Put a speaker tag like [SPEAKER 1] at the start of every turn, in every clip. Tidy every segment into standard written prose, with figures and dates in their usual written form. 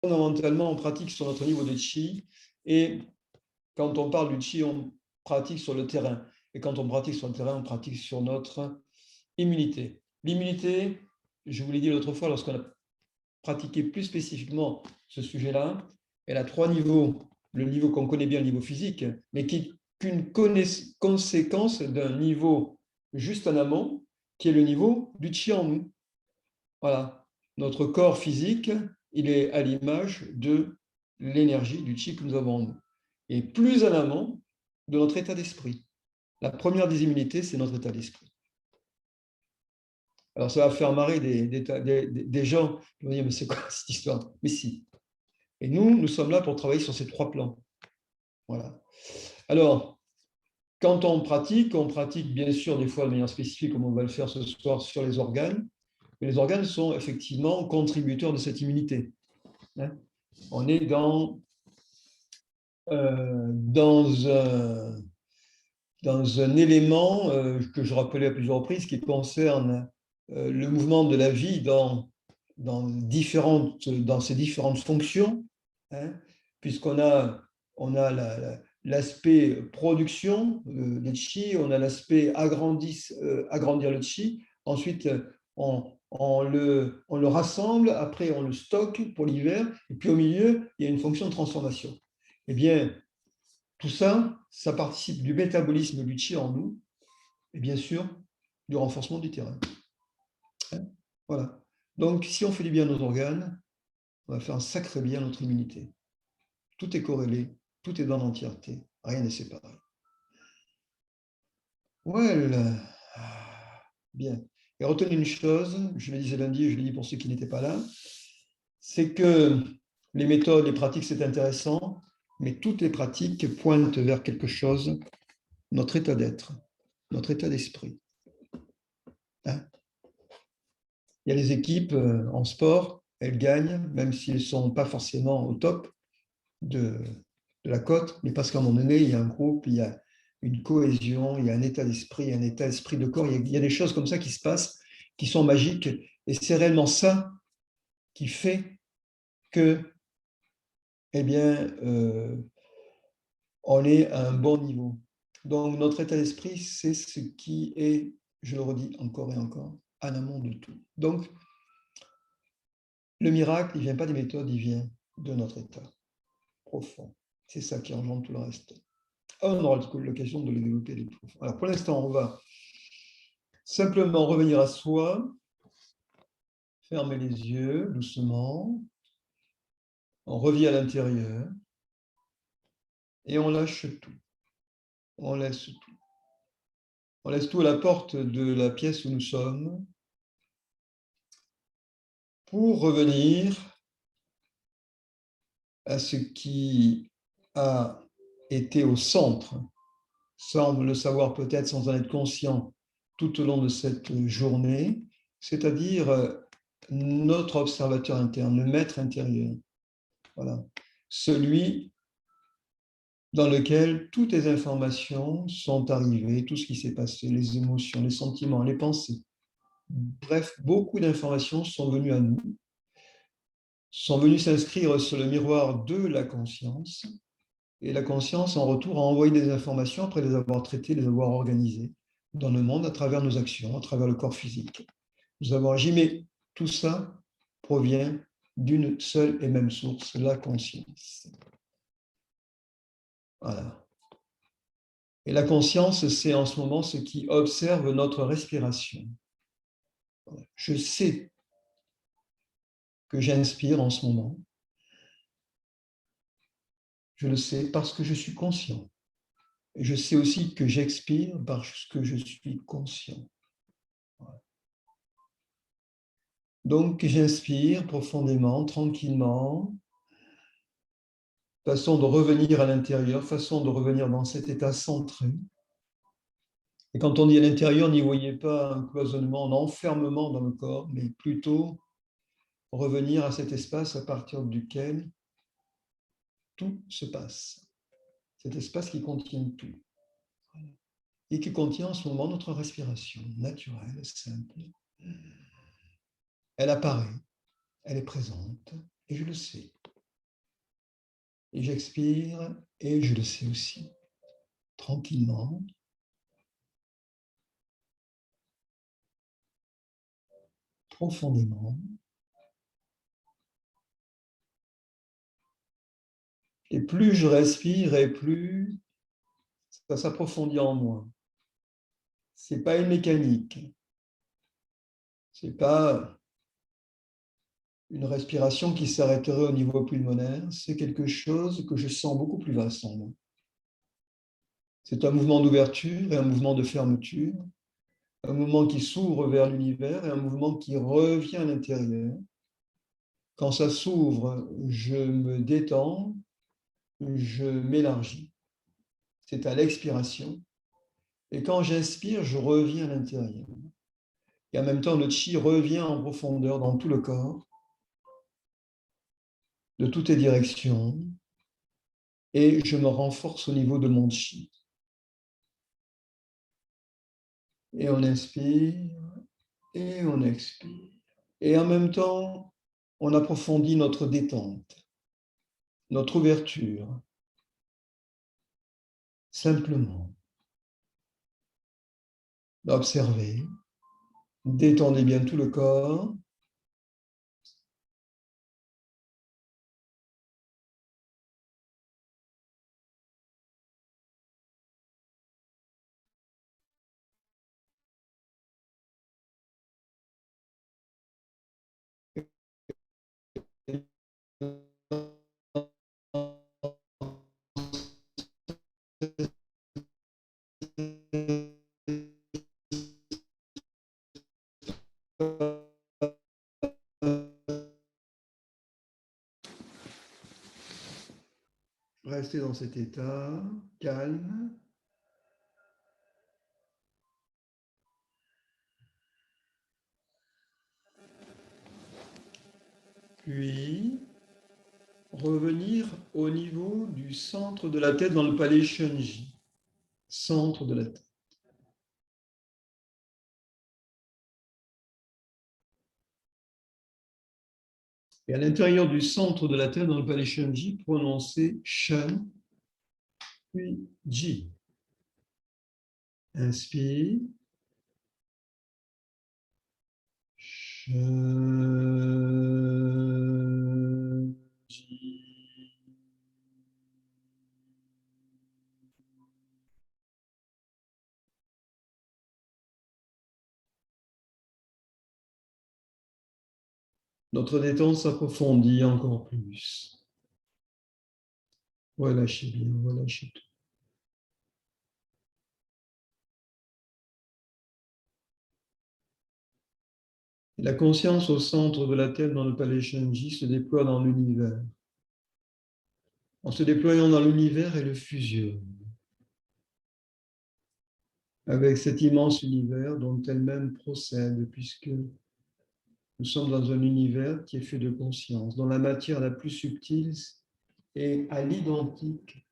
[SPEAKER 1] fondamentalement, on pratique sur notre niveau de chi. Et quand on parle du chi, on pratique sur le terrain. Et quand on pratique sur le terrain, on pratique sur notre immunité. L'immunité, je vous l'ai dit l'autre fois, lorsqu'on a pratiqué plus spécifiquement ce sujet-là, elle a 3 niveaux. Le niveau qu'on connaît bien, le niveau physique, mais qui est qu'une conséquence d'un niveau juste en amont, qui est le niveau du chi en nous. Voilà. Notre corps physique, il est à l'image de l'énergie du chi que nous avons en nous. Et plus en amont de notre état d'esprit. La première des immunités, c'est notre état d'esprit. Alors, ça va faire marrer des gens qui vont dire, mais c'est quoi cette histoire? Mais si. Et nous sommes là pour travailler sur ces 3 plans. Voilà. Alors, quand on pratique bien sûr des fois de manière spécifique, comme on va le faire ce soir sur les organes. Mais les organes sont effectivement contributeurs de cette immunité. On est dans un élément que je rappelais à plusieurs reprises qui concerne le mouvement de la vie dans ses différentes fonctions, puisqu'on a l'aspect production des chi, on a l'aspect agrandir le chi, ensuite on le rassemble, après on le stocke pour l'hiver, et puis au milieu, il y a une fonction de transformation. Eh bien, tout ça, ça participe du métabolisme du chi en nous, et bien sûr, du renforcement du terrain. Voilà. Donc, si on fait du bien à nos organes, on va faire un sacré bien à notre immunité. Tout est corrélé, tout est dans l'entièreté, rien n'est séparé. Well, bien. Et retenez une chose, je le disais lundi, je le dis pour ceux qui n'étaient pas là, c'est que les méthodes, les pratiques, c'est intéressant, mais toutes les pratiques pointent vers quelque chose, notre état d'être, notre état d'esprit. Il y a les équipes en sport, elles gagnent, même si elles ne sont pas forcément au top de la cote, mais parce qu'à un moment donné, il y a un groupe, il y a une cohésion, il y a un état d'esprit, un état d'esprit de corps, il y a des choses comme ça qui se passent, qui sont magiques, et c'est réellement ça qui fait que, eh bien, on est à un bon niveau. Donc, notre état d'esprit, c'est ce qui est, je le redis encore et encore, en amont de tout. Donc, le miracle, il ne vient pas des méthodes, il vient de notre état profond. C'est ça qui engendre tout le reste. On aura l'occasion de le développer les profonds. Alors, pour l'instant, on va simplement revenir à soi, fermer les yeux doucement, on revient à l'intérieur et on lâche tout. On laisse tout. On laisse tout à la porte de la pièce où nous sommes pour revenir à ce qui a été au centre, sans le savoir peut-être, sans en être conscient tout au long de cette journée, c'est-à-dire notre observateur interne, le maître intérieur. Voilà. Celui dans lequel toutes les informations sont arrivées, tout ce qui s'est passé, les émotions, les sentiments, les pensées. Bref, beaucoup d'informations sont venues à nous, sont venues s'inscrire sur le miroir de la conscience, et la conscience, en retour, a envoyé des informations après les avoir traitées, les avoir organisées dans le monde à travers nos actions, à travers le corps physique. Nous avons agi, mais tout ça provient d'une seule et même source, la conscience. Voilà. Et la conscience, c'est en ce moment ce qui observe notre respiration. Je sais que j'inspire en ce moment. Je le sais parce que je suis conscient. Et je sais aussi que j'expire parce que je suis conscient. Donc, j'inspire profondément, tranquillement, façon de revenir à l'intérieur, façon de revenir dans cet état centré. Et quand on dit à l'intérieur, n'y voyez pas un cloisonnement, un enfermement dans le corps, mais plutôt revenir à cet espace à partir duquel tout se passe. Cet espace qui contient tout. Et qui contient en ce moment notre respiration naturelle, simple. Elle apparaît, elle est présente, et je le sais. Et j'expire, et je le sais aussi, tranquillement. Profondément. Et plus je respire, et plus ça s'approfondit en moi. Ce n'est pas une mécanique. Ce n'est pas une respiration qui s'arrêterait au niveau pulmonaire. C'est quelque chose que je sens beaucoup plus vaste en moi. C'est un mouvement d'ouverture et un mouvement de fermeture, un mouvement qui s'ouvre vers l'univers et un mouvement qui revient à l'intérieur. Quand ça s'ouvre, je me détends, je m'élargis. C'est à l'expiration. Et quand j'inspire, je reviens à l'intérieur. Et en même temps, le chi revient en profondeur dans tout le corps, de toutes les directions, et je me renforce au niveau de mon chi. Et on inspire, et on expire. Et en même temps, on approfondit notre détente, notre ouverture, simplement d'observer. Détendez bien tout le corps. Restez dans cet état calme. Puis, revenir au niveau du centre de la tête dans le palais Shenji. Centre de la tête. Et à l'intérieur du centre de la tête dans le palais Shenji, prononcez Shen, puis Ji. Inspire. Shen, Ji. Notre détente s'approfondit encore plus. Relâchez bien, relâchez tout. La conscience au centre de la tête dans le palais Shenji se déploie dans l'univers. En se déployant dans l'univers, elle fusionne avec cet immense univers dont elle-même procède, puisque nous sommes dans un univers qui est fait de conscience, dont la matière la plus subtile est à l'identique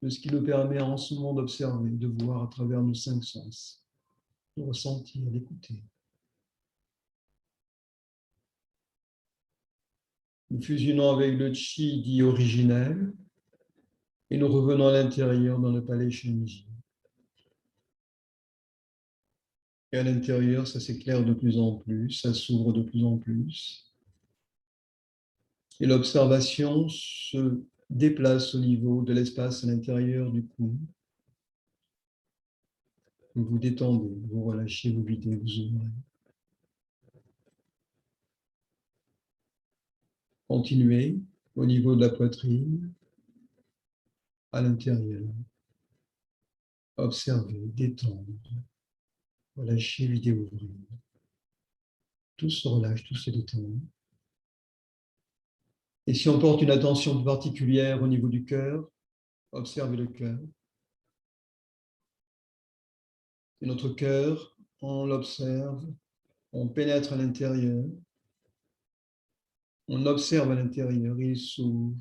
[SPEAKER 1] de ce qui nous permet en ce moment d'observer, de voir à travers nos cinq sens, de ressentir, d'écouter. Nous fusionnons avec le chi dit originel et nous revenons à l'intérieur dans le palais Shenji. Et à l'intérieur, ça s'éclaire de plus en plus, ça s'ouvre de plus en plus. Et l'observation se déplace au niveau de l'espace à l'intérieur du cou. Vous vous détendez, vous relâchez, vous videz, vous ouvrez. Continuez au niveau de la poitrine, à l'intérieur. Observez, détendre, relâchez, videz, ouvrez. Tout se relâche, tout se détend. Et si on porte une attention particulière au niveau du cœur, observez le cœur. Et notre cœur, on l'observe, on pénètre à l'intérieur, on observe à l'intérieur, il s'ouvre,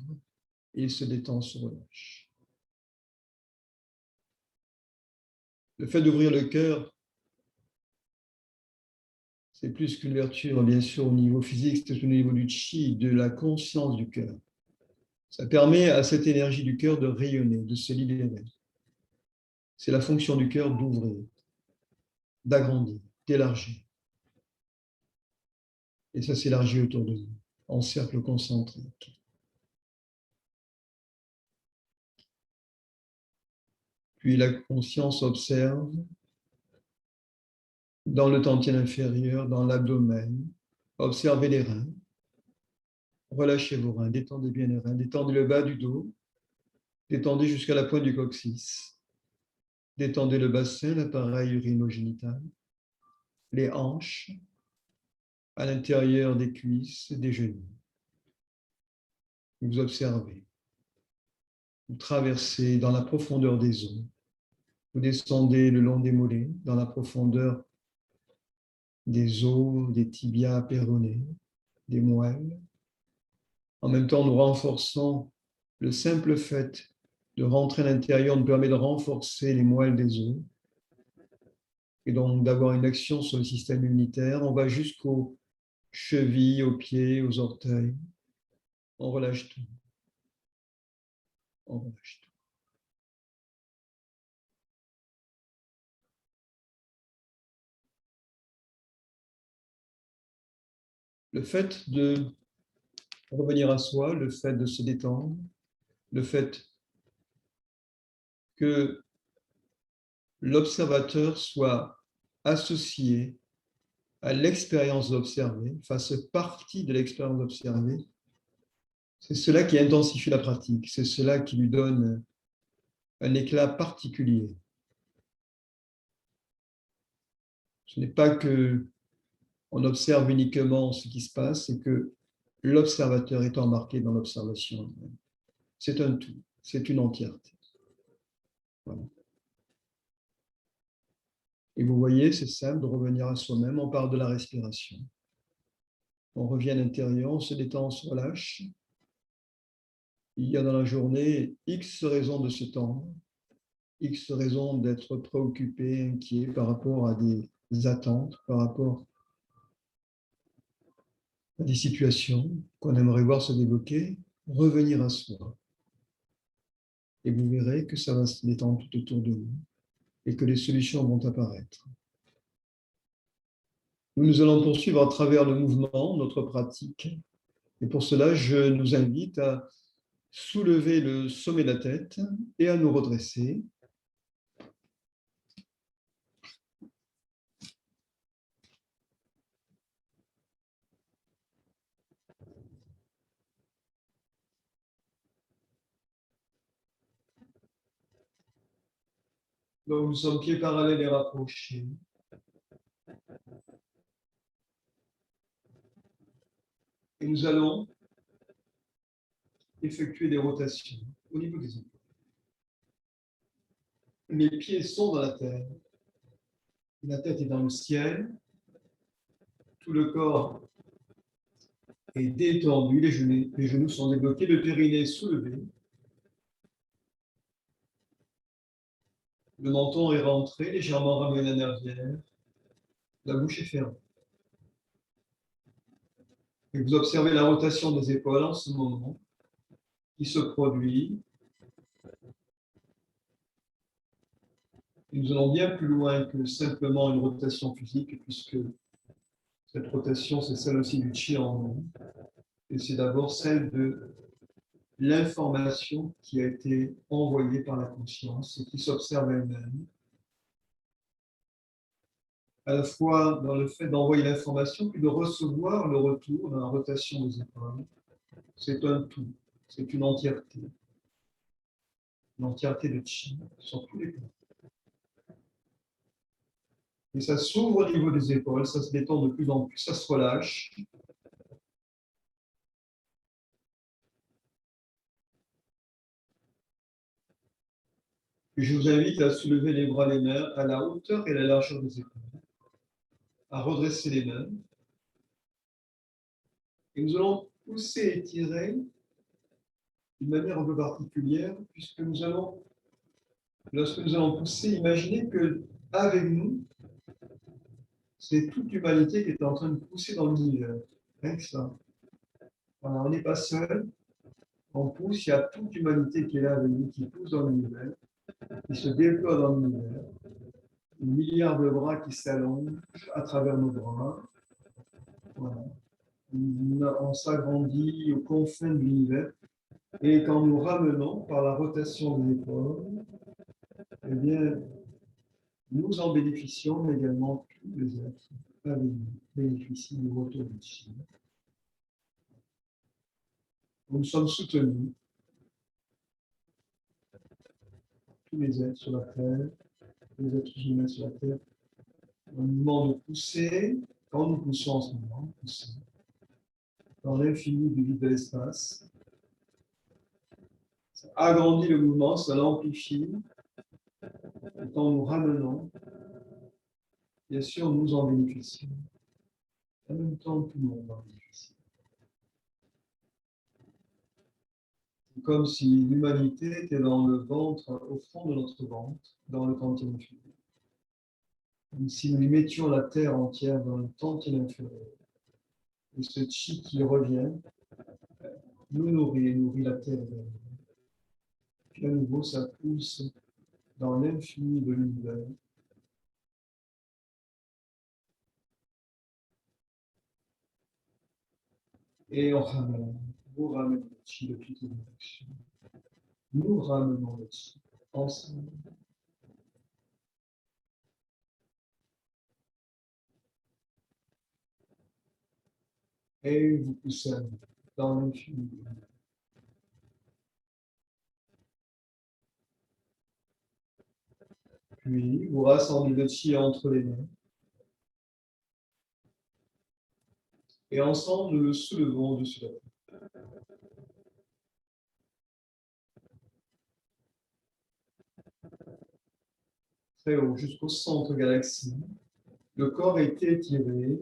[SPEAKER 1] il se détend, se relâche. Le fait d'ouvrir le cœur, c'est plus qu'une ouverture, bien sûr, au niveau physique, c'est au niveau du chi, de la conscience du cœur. Ça permet à cette énergie du cœur de rayonner, de se libérer. C'est la fonction du cœur d'ouvrir, d'agrandir, d'élargir. Et ça s'élargit autour de nous, en cercle concentrique. Puis la conscience observe dans le tantien inférieur, dans l'abdomen, observez les reins. Relâchez vos reins, détendez bien les reins, détendez le bas du dos, détendez jusqu'à la pointe du coccyx. Détendez le bassin, l'appareil urinogénital, les hanches, à l'intérieur des cuisses, des genoux. Vous observez. Vous traversez dans la profondeur des os. Vous descendez le long des mollets, dans la profondeur des os, des tibias péronés, des moelles. En même temps, nous renforçons le simple fait de rentrer à l'intérieur nous permet de renforcer les moelles des os et donc d'avoir une action sur le système immunitaire. On va jusqu'aux chevilles, aux pieds, aux orteils. On relâche tout. On relâche tout. Le fait de revenir à soi, le fait de se détendre, le fait que l'observateur soit associé à l'expérience d'observer, fasse partie de l'expérience d'observer, c'est cela qui intensifie la pratique, c'est cela qui lui donne un éclat particulier. Ce n'est pas que on observe uniquement ce qui se passe, c'est que l'observateur est embarqué dans l'observation. C'est un tout, c'est une entièreté. Voilà. Et vous voyez, c'est simple de revenir à soi-même. On parle de la respiration. On revient à l'intérieur, on se détend, on se relâche. Il y a dans la journée X raisons de se tendre, X raisons d'être préoccupé, inquiet par rapport à des attentes, par rapport à des situations qu'on aimerait voir se débloquer. Revenir à soi. Et vous verrez que ça va se détendre tout autour de vous et que les solutions vont apparaître. Nous allons poursuivre à travers le mouvement, notre pratique. Et pour cela, je nous invite à soulever le sommet de la tête et à nous redresser. Donc, nous sommes pieds parallèles et rapprochés. Et nous allons effectuer des rotations au niveau des épaules. Les pieds sont dans la terre. La tête est dans le ciel. Tout le corps est détendu. Les genoux sont débloqués. Le périnée est soulevé. Le menton est rentré, légèrement ramené en arrière. La bouche est fermée. Et vous observez la rotation des épaules en ce moment qui se produit. Et nous allons bien plus loin que simplement une rotation physique, puisque cette rotation, c'est celle aussi du chi en nous. Et c'est d'abord celle de l'information qui a été envoyée par la conscience et qui s'observe elle-même. À la fois dans le fait d'envoyer l'information, puis de recevoir le retour dans la rotation des épaules. C'est un tout, c'est une entièreté de chi sur tous les plans. Et ça s'ouvre au niveau des épaules, ça se détend de plus en plus, ça se relâche. Et je vous invite à soulever les bras, les mains à la hauteur et la largeur des épaules, à redresser les mains. Et nous allons pousser et tirer d'une manière un peu particulière, puisque lorsque nous allons pousser, imaginez que avec nous, c'est toute l'humanité qui est en train de pousser dans l'univers. Rien que ça. Voilà, on n'est pas seul. On pousse, il y a toute l'humanité qui est là avec nous, qui pousse dans l'univers, qui se déploie dans l'univers. Des milliards de bras qui s'allongent à travers nos bras. Voilà. On s'agrandit aux confins de l'univers. Et quand nous ramenons par la rotation des épaules, eh bien, nous en bénéficions, mais également tous les êtres avec nous bénéficient du retour du chi. Nous sommes soutenus, tous les êtres sur la Terre, les êtres humains sur la Terre. On nous demande de pousser, quand nous poussons en ce moment, pousser dans l'infini du vide de l'espace. Ça agrandit le mouvement, ça l'amplifie. Et quand nous ramenons, bien sûr, nous en bénéficions. En même temps, tout le monde en bénéficie. C'est comme si l'humanité était dans le ventre, au fond de notre ventre, dans le tantième inférieur. Comme si nous lui mettions la terre entière dans le tantième inférieur. Et ce chi qui revient nous nourrit la terre. Puis à nouveau, ça pousse dans l'infini de l'univers. Et on ramène, vous ramenez le chi de toutes les directions. Nous ramenons le chi ensemble. Et vous poussez dans l'infini. Puis vous rassemblez le chi entre les mains. Et ensemble, nous le soulevons au-dessus de la tête. Très haut, jusqu'au centre galaxie. Le corps est étiré.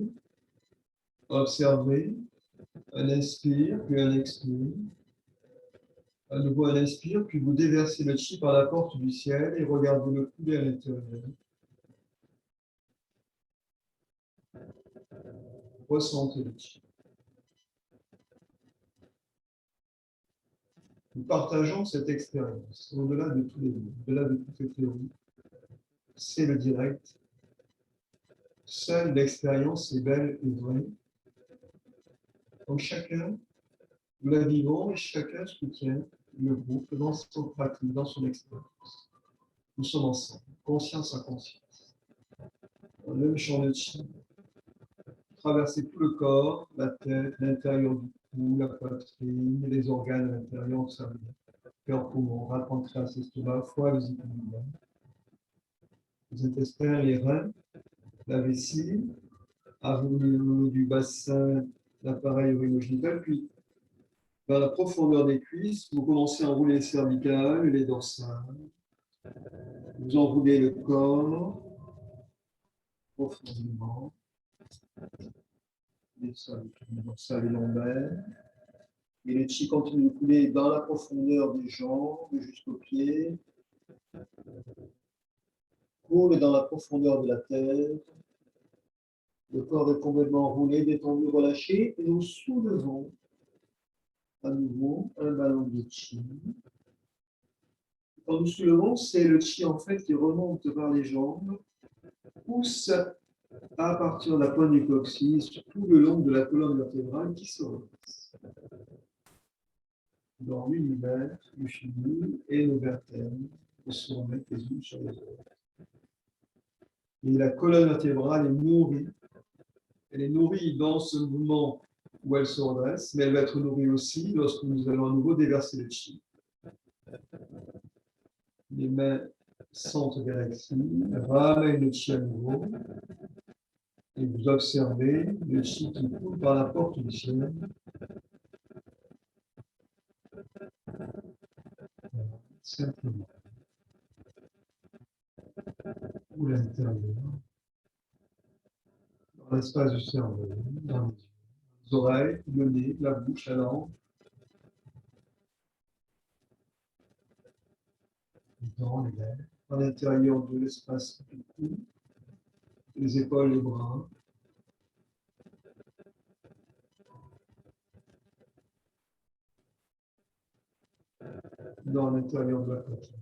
[SPEAKER 1] Observez. Un inspire, puis un expire. À nouveau un inspire, puis vous déversez le chi par la porte du ciel et regardez-le couler à l'intérieur. Ressentez le chi. Nous partageons cette expérience au-delà de tous les livres, au-delà de toutes les théories. C'est le direct. Seule l'expérience est belle et vraie. Donc chacun, nous la vivons et chacun soutient le groupe dans son pratique, dans son expérience. Nous sommes ensemble, conscience à conscience. Dans le même champ de chi, traverser tout le corps, la tête, l'intérieur du cou, la poitrine, les organes à l'intérieur, observer. Cœur, poumon, rate, pancréas, estomac, foie, vésicule biliaire. Les intestins, les reins, la vessie, au niveau du bassin, l'appareil urogénital, puis vers la profondeur des cuisses, vous commencez à enrouler les cervicales, les dorsales. Vous enroulez le corps profondément. Les cervicales, dorsales et lombaires. Et le chi continue de couler dans la profondeur des jambes jusqu'aux pieds. Coule dans la profondeur de la terre. Le corps est complètement roulé, détendu, relâché. Et nous soulevons à nouveau un ballon de chi. Quand nous soulevons, c'est le chi en fait qui remonte par les jambes, pousse à partir de la pointe du coccyx, tout le long de la colonne vertébrale qui se redresse. Dans l'univers, le fini et nos vertèbres se remettent les unes sur les autres. Et la colonne vertébrale est nourrie. Elle est nourrie dans ce mouvement où elle se redresse, mais elle va être nourrie aussi lorsque nous allons à nouveau déverser le chi. Les mains centre galaxie, ramènent le chi à nouveau. Et vous observez le chi qui coule par la porte du ciel. Simplement. Ou l'intérieur. Dans l'espace du cerveau, dans les oreilles, le nez, la bouche, la langue. Dans les lèvres. À l'intérieur de l'espace du cou, les épaules, les bras. dans l'intérieur de la poitrine.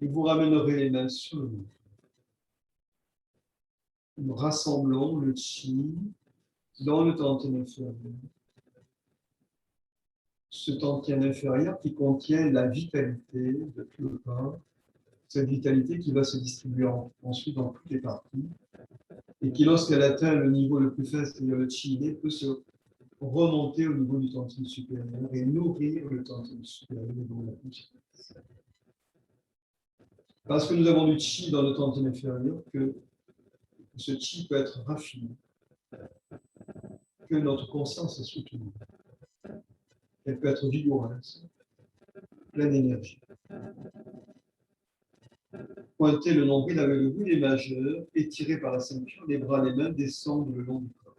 [SPEAKER 1] Et vous ramènerez les mains sur le ventre. Nous rassemblons le chi dans le tantien inférieur. Ce tantien inférieur qui contient la vitalité de tout le corps, cette vitalité qui va se distribuer ensuite dans toutes les parties, et qui, lorsqu'elle atteint le niveau le plus faible, c'est-à-dire le chi, peut se remonter au niveau du tantien supérieur et nourrir le tantien supérieur au niveau de la conscience. Parce que nous avons du chi dans le tantien inférieur, que ce chi peut être raffiné, que notre conscience est soutenue. Elle peut être vigoureuse, pleine d'énergie. Pointez le nombril avec le bout des majeurs, étiré par la ceinture, les bras, les mains descendent le long du corps.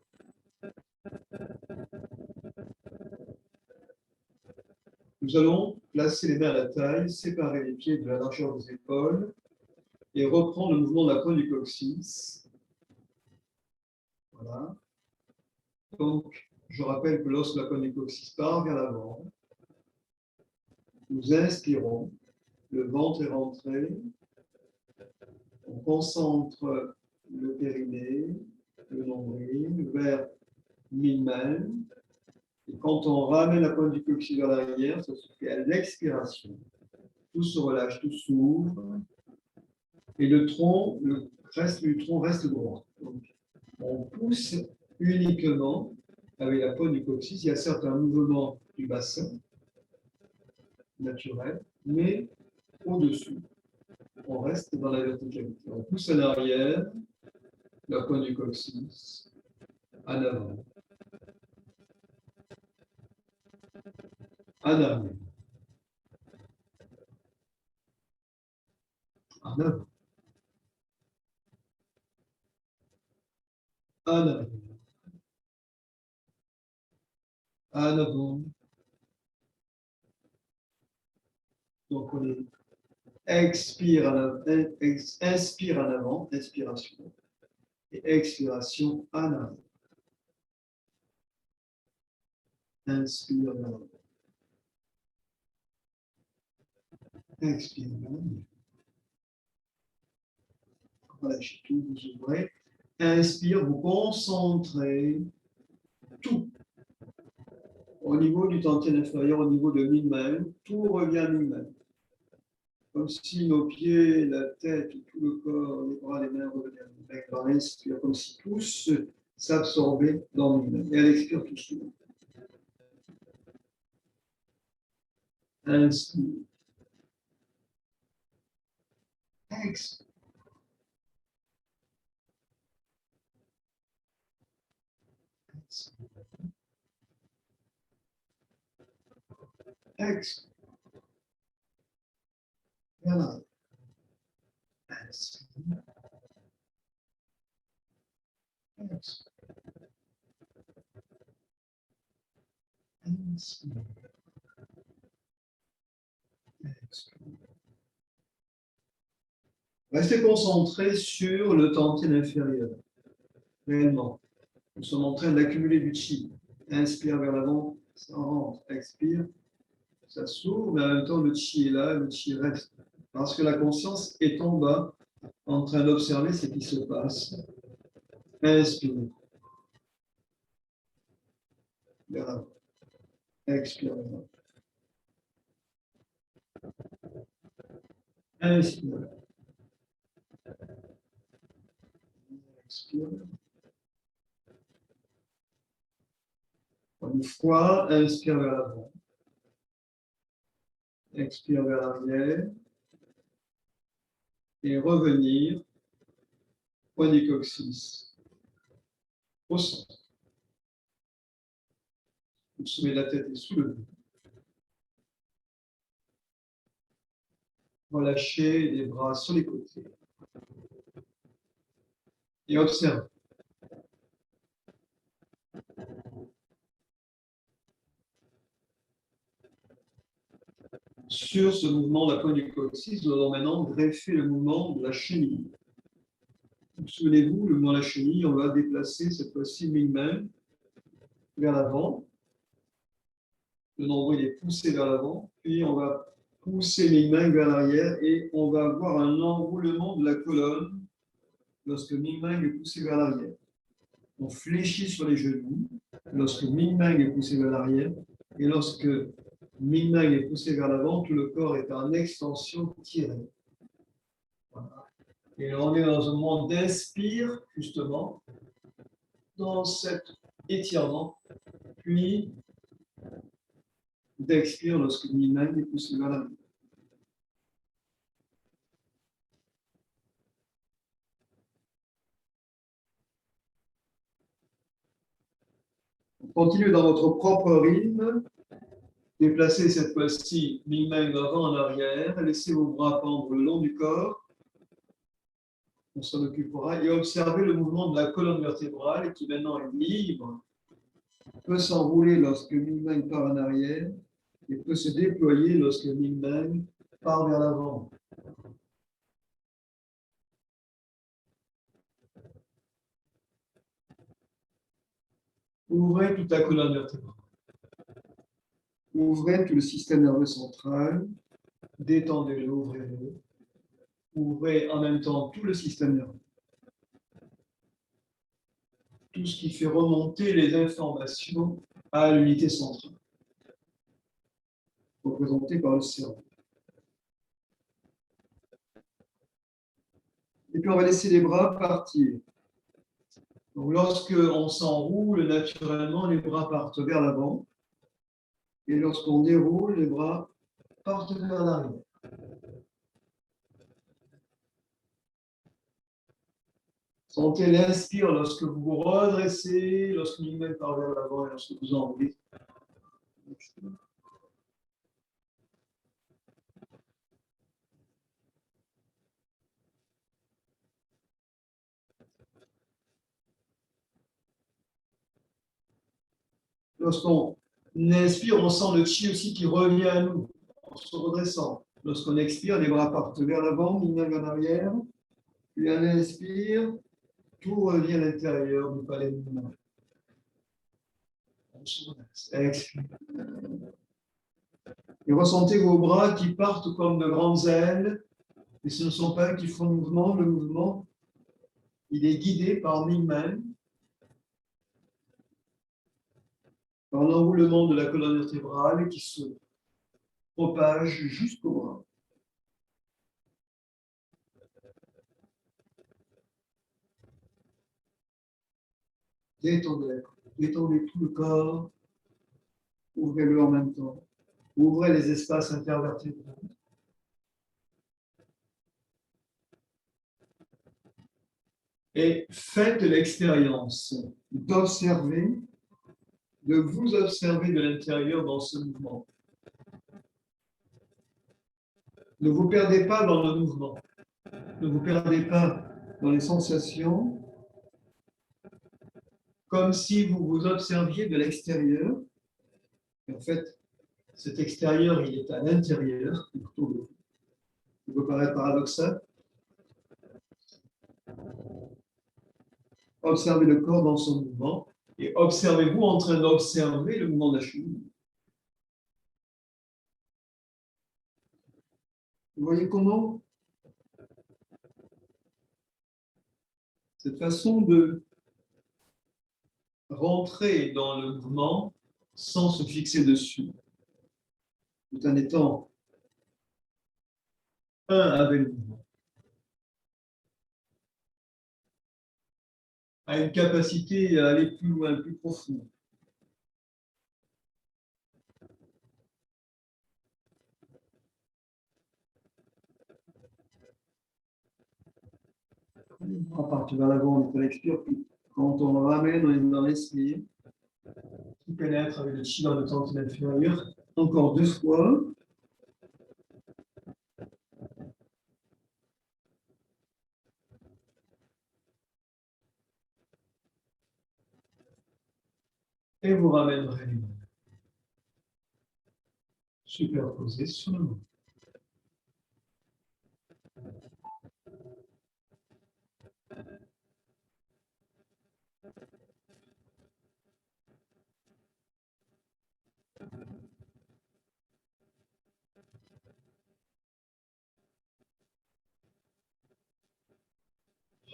[SPEAKER 1] Nous allons placer les mains à la taille, séparer les pieds de la largeur des épaules et reprendre le mouvement de la pointe du coccyx. Voilà. Donc, je rappelle que lorsque la pointe du coccyx part vers l'avant, nous inspirons, le ventre est rentré, on concentre le périnée, le nombril vers mi-main. Et quand on ramène la pointe du coccyx vers l'arrière, ça se fait à l'expiration. Tout se relâche, tout s'ouvre. Et le tronc, le reste du tronc reste droit. Donc, on pousse uniquement avec la pointe du coccyx. Il y a certains mouvements du bassin naturel, mais au-dessus, on reste dans la verticalité. On pousse en arrière, la pointe du coccyx, en avant, en arrière, en avant, en arrière, en avant. Donc on est expire en avant, inspire en avant, inspiration, et expiration en avant. Inspire en avant. Expire en avant. Relâchez tout, vous ouvrez. Inspire, vous concentrez tout. Au niveau du tantien inférieur, au niveau de mi-main, tout revient à mi-main. Comme si nos pieds, la tête, tout le corps, les bras, les mains revenaient à mi-main. On inspire, comme si tout s'absorbait dans mi-main. Et elle expire tout souvent. Inspire. Expire. Expire. Voilà. Inspire. Expire. Inspire. Expire. Restez concentrés sur le tantien inférieur. Réellement. Nous sommes en train d'accumuler du chi. Inspire vers l'avant, ça rentre. Expire, ça s'ouvre, mais en même temps, le chi est là, le chi reste. Parce que la conscience est en bas, en train d'observer ce qui se passe. Inspire. Vers l'avant. Expire vers l'avant. Inspire. Expire. Une fois, inspire vers l'avant. Expire vers l'arrière. Et revenir, point du coccyx, au centre. Le sommet de la tête est soulevé. Relâchez les bras sur les côtés. Et observez. Sur ce mouvement de la pointe du coccyx, nous allons maintenant greffer le mouvement de la chenille. Souvenez-vous, le mouvement de la chenille, on va déplacer cette fois-ci mi-main vers l'avant. le nombril est poussé vers l'avant, puis on va pousser les mains vers l'arrière et on va avoir un enroulement de la colonne lorsque Ming est poussé vers l'arrière. On fléchit sur les genoux lorsque Ming est poussé vers l'arrière et lorsque Ming est poussé vers l'avant, tout le corps est en extension tirée. Voilà. Et on est dans un moment d'inspire, justement, dans cet étirement, puis d'expire lorsque Ming est poussé vers l'arrière. Continuez dans votre propre rythme. Déplacez cette fois-ci Ming d'avant en arrière. Laissez vos bras pendre le long du corps. On s'en occupera. Et observez le mouvement de la colonne vertébrale qui maintenant est libre. Peut s'enrouler lorsque Ming part en arrière et peut se déployer lorsque Ming part vers l'avant. Ouvrez toute la colonne vertébrale. Ouvrez tout le système nerveux central. Détendez-le, ouvrez-le. Ouvrez en même temps tout le système nerveux. Tout ce qui fait remonter les informations à l'unité centrale, représentée par le cerveau. Et puis on va laisser les bras partir. Donc lorsque on s'enroule, naturellement, les bras partent vers l'avant. Et lorsqu'on déroule, les bras partent vers l'arrière. Sentez l'inspire lorsque vous vous redressez, lorsque Ming part vers l'avant et lorsque vous enroulez. Lorsqu'on inspire, on sent le chi aussi qui revient à nous en se redressant. Lorsqu'on expire, les bras partent vers l'avant, Ming en arrière. Puis on inspire, tout revient à l'intérieur du palais de Ming. On se redresse. Expire. Et ressentez vos bras qui partent comme de grandes ailes. Et ce ne sont pas eux qui font le mouvement, il est guidé par Ming-Men, par l'enroulement de la colonne vertébrale qui se propage jusqu'au bras. Détendez tout le corps, ouvrez-le en même temps, ouvrez les espaces intervertébraux. Et faites l'expérience d'observer, de vous observer de l'intérieur dans ce mouvement. Ne vous perdez pas dans le mouvement. Ne vous perdez pas dans les sensations, comme si vous vous observiez de l'extérieur. En fait, cet extérieur, il est à l'intérieur. Ça peut paraître paradoxal. Observez le corps dans son mouvement et observez-vous en train d'observer le mouvement de la cheville. Vous voyez comment cette façon de rentrer dans le mouvement sans se fixer dessus, tout en étant un avec le mouvement, a une capacité à aller plus loin, plus profond. On part vers l'avant, on expire, puis quand on ramène, on est dans l'esprit, qui pénètre avec le chi dans le tentine inférieur. Encore 2 fois. Et vous ramènerez les mains superposées sur le menton.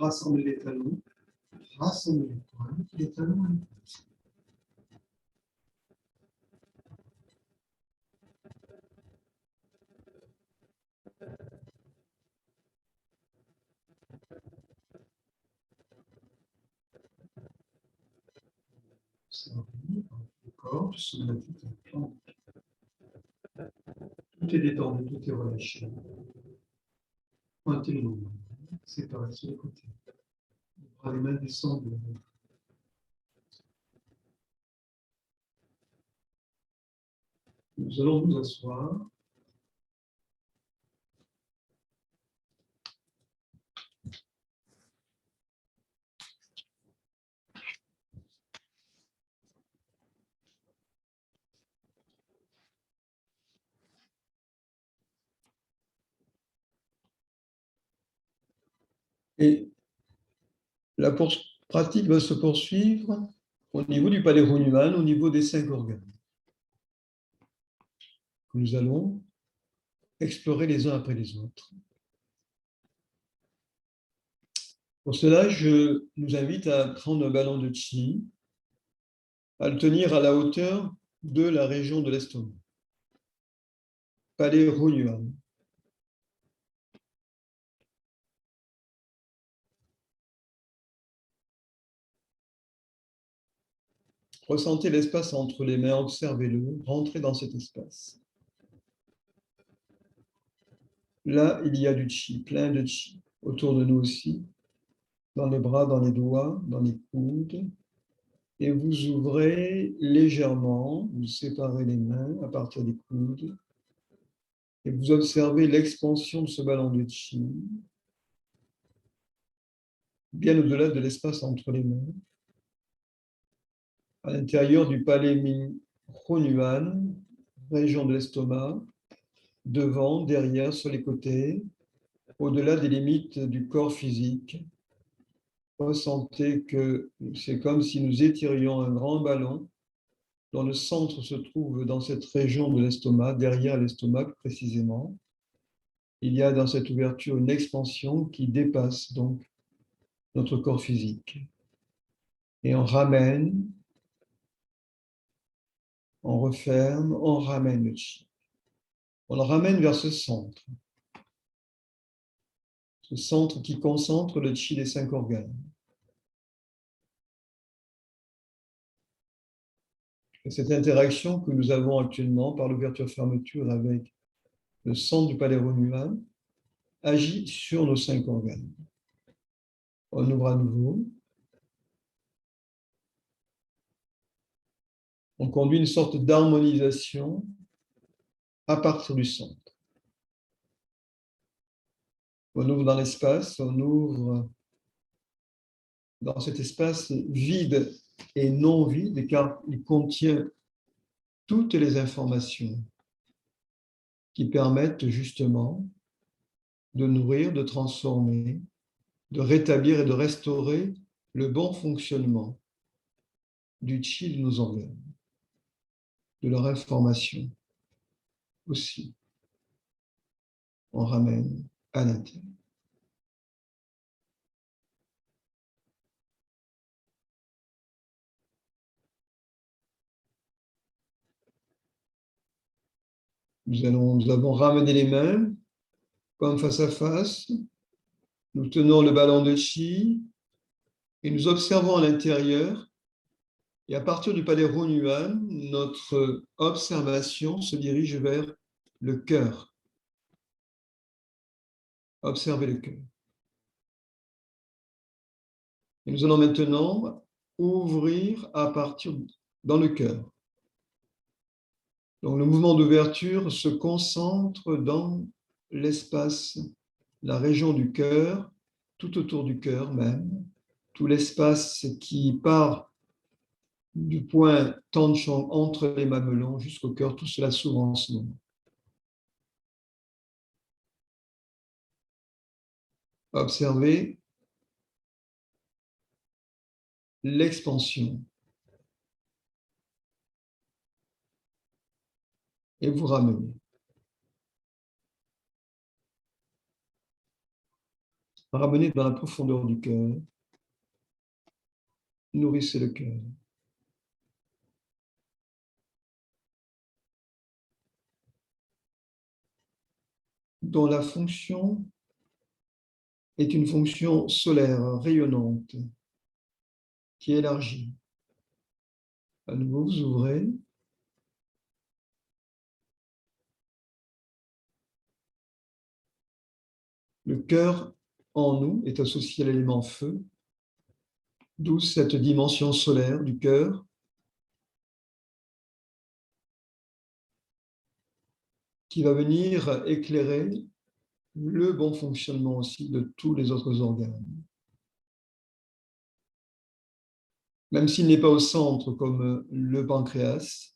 [SPEAKER 1] rassemblez les talons, rassemblez les pointes, les talons. Le corps se met tout en plan. Tout est détendu, tout est relâché. Pointez les mains, séparez sur les côtés. Les mains descendent. Nous allons nous asseoir. Et la pratique va se poursuivre au niveau du palais Hunuman, au niveau des 5 organes. Nous allons explorer les uns après les autres. Pour cela, je nous invite à prendre un ballon de chi, à le tenir à la hauteur de la région de l'estomac. Palais Hunuman. Ressentez l'espace entre les mains, observez-le, rentrez dans cet espace. Là, il y a du chi, plein de chi, autour de nous aussi, dans les bras, dans les doigts, dans les coudes. Et vous ouvrez légèrement, vous séparez les mains à partir des coudes. Et vous observez l'expansion de ce ballon de chi, bien au-delà de l'espace entre les mains, à l'intérieur du palais Hunuman, région de l'estomac, devant, derrière, sur les côtés, au-delà des limites du corps physique. Ressentez que c'est comme si nous étirions un grand ballon dont le centre se trouve dans cette région de l'estomac, derrière l'estomac précisément. Il y a dans cette ouverture une expansion qui dépasse donc notre corps physique. Et on ramène, on referme, on ramène le chi. On le ramène vers ce centre qui concentre le chi des 5 organes. Et cette interaction que nous avons actuellement par l'ouverture-fermeture avec le centre du palais Hunuman agit sur nos 5 organes. On ouvre à nouveau. On conduit une sorte d'harmonisation à partir du centre. On ouvre dans l'espace, on ouvre dans cet espace vide et non vide, car il contient toutes les informations qui permettent justement de nourrir, de transformer, de rétablir et de restaurer le bon fonctionnement du chi de nos organes, de leur information aussi. On ramène à l'intérieur. Nous avons ramené les mains comme face à face. Nous tenons le ballon de chi et nous observons à l'intérieur. Et à partir du palais Hunuman, notre observation se dirige vers le cœur. Observez le cœur. Et nous allons maintenant ouvrir à partir dans le cœur. Donc le mouvement d'ouverture se concentre dans l'espace, la région du cœur, tout autour du cœur même, tout l'espace qui part du point Tanchong entre les mamelons jusqu'au cœur, tout cela s'ouvre en ce moment. Observez l'expansion et vous ramenez. ramenez dans la profondeur du cœur, nourrissez le cœur. Dont la fonction est une fonction solaire, rayonnante, qui élargit. À nouveau, vous ouvrez. Le cœur en nous est associé à l'élément feu, d'où cette dimension solaire du cœur qui va venir éclairer le bon fonctionnement aussi de tous les autres organes. Même s'il n'est pas au centre comme le pancréas,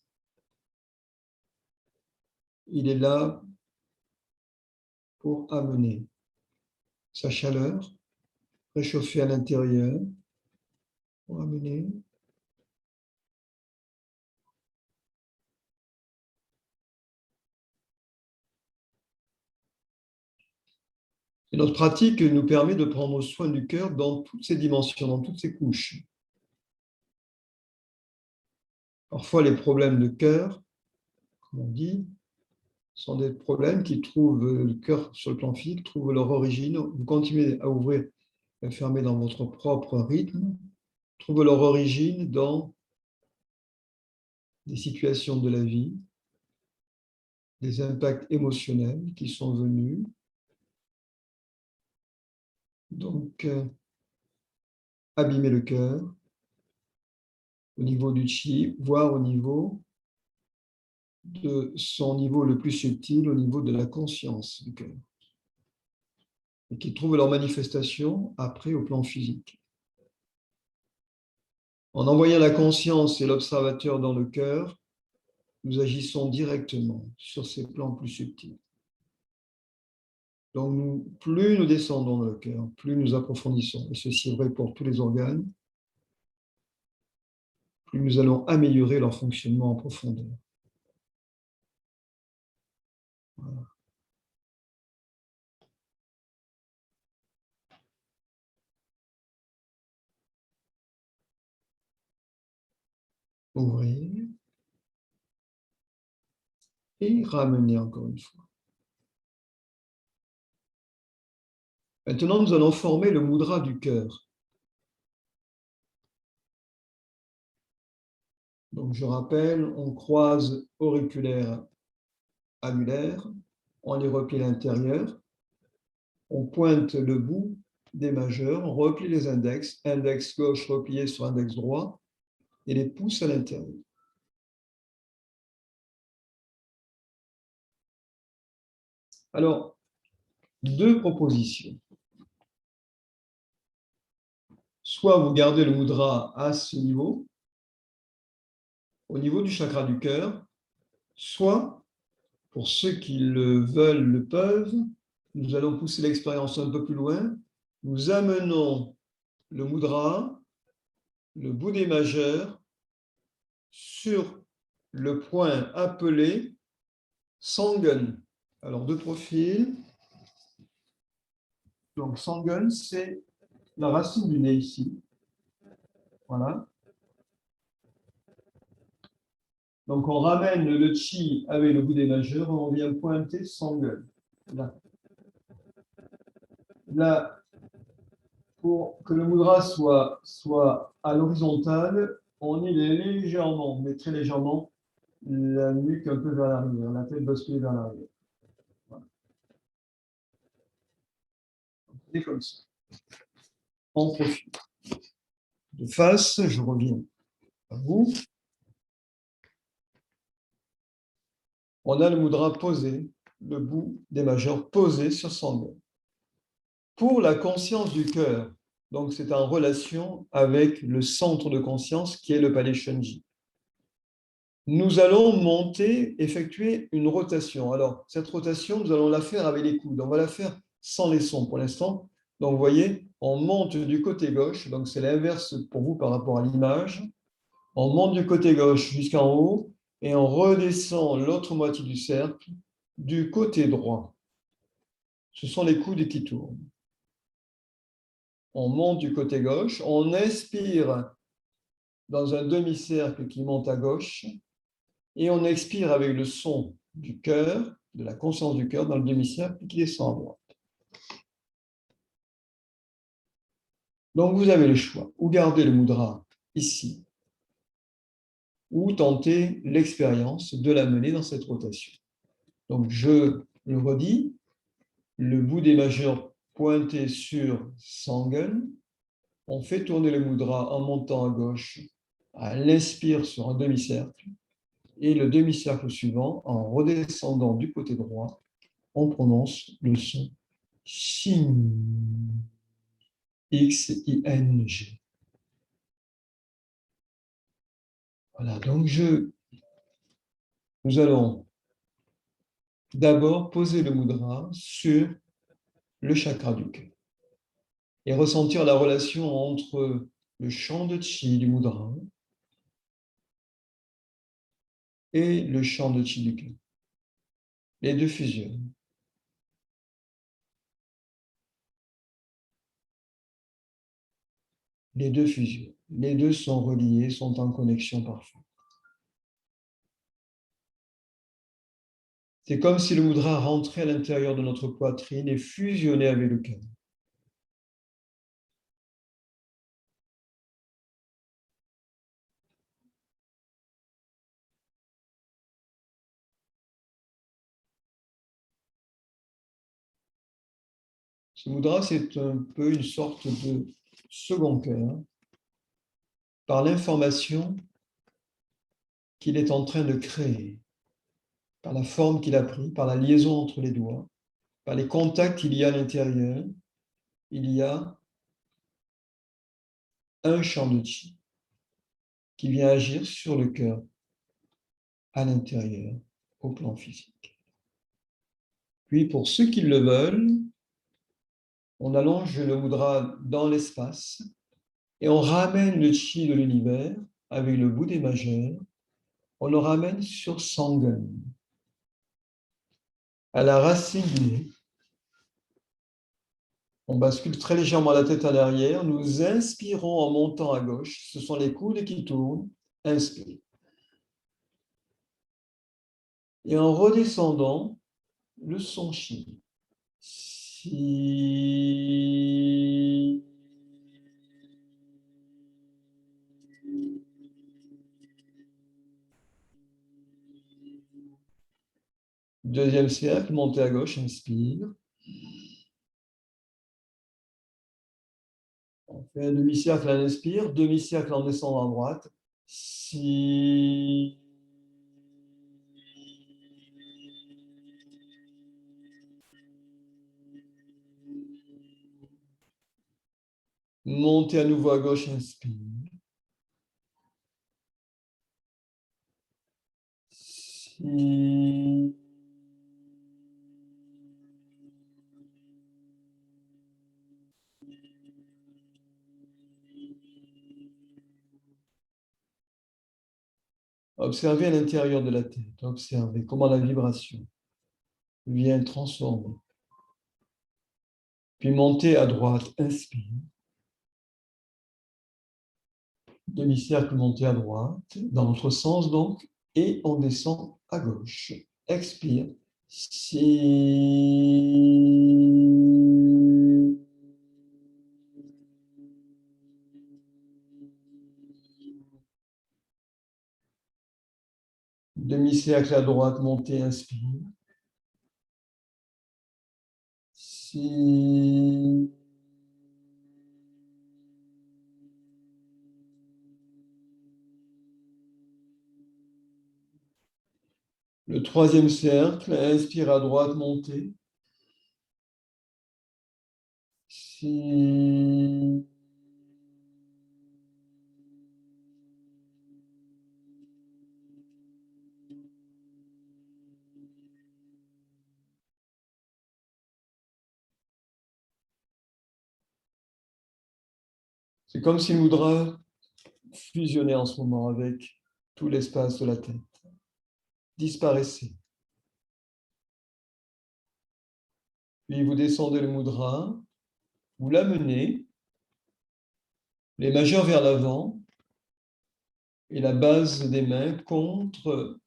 [SPEAKER 1] il est là pour amener sa chaleur, réchauffer à l'intérieur, pour amener. Et notre pratique nous permet de prendre soin du cœur dans toutes ses dimensions, dans toutes ses couches. Parfois, les problèmes de cœur, comme on dit, sont des problèmes qui trouvent le cœur sur le plan physique, trouvent leur origine. Vous continuez à ouvrir et à fermer dans votre propre rythme, trouvent leur origine dans des situations de la vie, des impacts émotionnels qui sont venus. Donc, abîmer le cœur au niveau du chi, voire au niveau de son niveau le plus subtil, au niveau de la conscience du cœur, et qui trouvent leur manifestation après au plan physique. En envoyant la conscience et l'observateur dans le cœur, nous agissons directement sur ces plans plus subtils. Donc, plus nous descendons dans le cœur, plus nous approfondissons, et ceci est vrai pour tous les organes, plus nous allons améliorer leur fonctionnement en profondeur. Voilà. Ouvrir et ramener encore une fois. Maintenant, nous allons former le mudra du cœur. Donc, je rappelle, on croise auriculaire, annulaire, on les replie à l'intérieur, on pointe le bout des majeurs, on replie les index, index gauche replié sur index droit, et les pouces à l'intérieur. Alors, deux propositions. Soit vous gardez le mudra à ce niveau, au niveau du chakra du cœur, soit, pour ceux qui le veulent, le peuvent, nous allons pousser l'expérience un peu plus loin. Nous amenons le mudra, le bout des majeurs, sur le point appelé Sangun. Alors, de profil. Donc, Sangun, c'est la racine du nez ici. Voilà. Donc, on ramène le chi avec le bout des majeurs, on vient pointer Sangun. Là. Là, pour que le mudra soit à l'horizontale, on est légèrement, mais très légèrement, la nuque un peu vers l'arrière, la tête basculée vers l'arrière. Voilà. C'est comme ça. En profil. De face, je reviens à vous. On a le mudra posé, le bout des majeurs posé sur son dos. Pour la conscience du cœur, donc c'est en relation avec le centre de conscience qui est le palais Shenji. Nous allons monter, effectuer une rotation. Alors, cette rotation, nous allons la faire avec les coudes. On va la faire sans les sons pour l'instant. Donc, vous voyez, on monte du côté gauche. Donc, c'est l'inverse pour vous par rapport à l'image. On monte du côté gauche jusqu'en haut et on redescend l'autre moitié du cercle du côté droit. Ce sont les coudes qui tournent. on monte du côté gauche, on inspire dans un demi-cercle qui monte à gauche, et on expire avec le son du cœur, de la conscience du cœur dans le demi-cercle qui descend à droite. Donc vous avez le choix, ou garder le mudra ici, ou tenter l'expérience de l'amener dans cette rotation. Donc je le redis, le bout des majeurs pointé sur Sangen, on fait tourner le mudra en montant à gauche, à l'inspire sur un demi-cercle, et le demi-cercle suivant, en redescendant du côté droit, on prononce le son Xing, X-I-N-G. Voilà, donc nous allons d'abord poser le mudra sur le chakra du cœur et ressentir la relation entre le champ de chi du mudra et le champ de chi du cœur. Les deux fusionnent. Les deux fusionnent. Les deux sont reliés, sont en connexion parfaite. C'est comme si le mudra rentrait à l'intérieur de notre poitrine et fusionnait avec le cœur. Ce mudra, c'est un peu une sorte de second cœur par l'information qu'il est en train de créer, par la forme qu'il a pris, par la liaison entre les doigts, par les contacts qu'il y a à l'intérieur. Il y a un champ de chi qui vient agir sur le cœur à l'intérieur, au plan physique. Puis, pour ceux qui le veulent, on allonge le mudra dans l'espace et on ramène le chi de l'univers avec le bout des majeurs. On le ramène sur Sangen, à la racine du nez. On bascule très légèrement la tête à l'arrière. Nous inspirons en montant à gauche. Ce sont les coudes qui tournent. Inspire. Et en redescendant, le son chi. Si. Deuxième cercle, montez à gauche, inspire. On fait un demi-cercle à l'inspire, demi-cercle en descendant à droite. Si. Montez à nouveau à gauche, inspire. Si. Observez à l'intérieur de la tête, observez comment la vibration vient transformer. Puis montez à droite, inspire. Demi-cercle, montez à droite, dans l'autre sens donc, et on descend à gauche. Expire. Si. Demi-cercle à droite, montez, inspire. Si. Le troisième cercle, inspire à droite, montez. Si. C'est comme si le mudra fusionnait en ce moment avec tout l'espace de la tête. Disparaissez. Puis vous descendez le mudra, vous l'amenez Les majeurs vers l'avant et la base des mains contre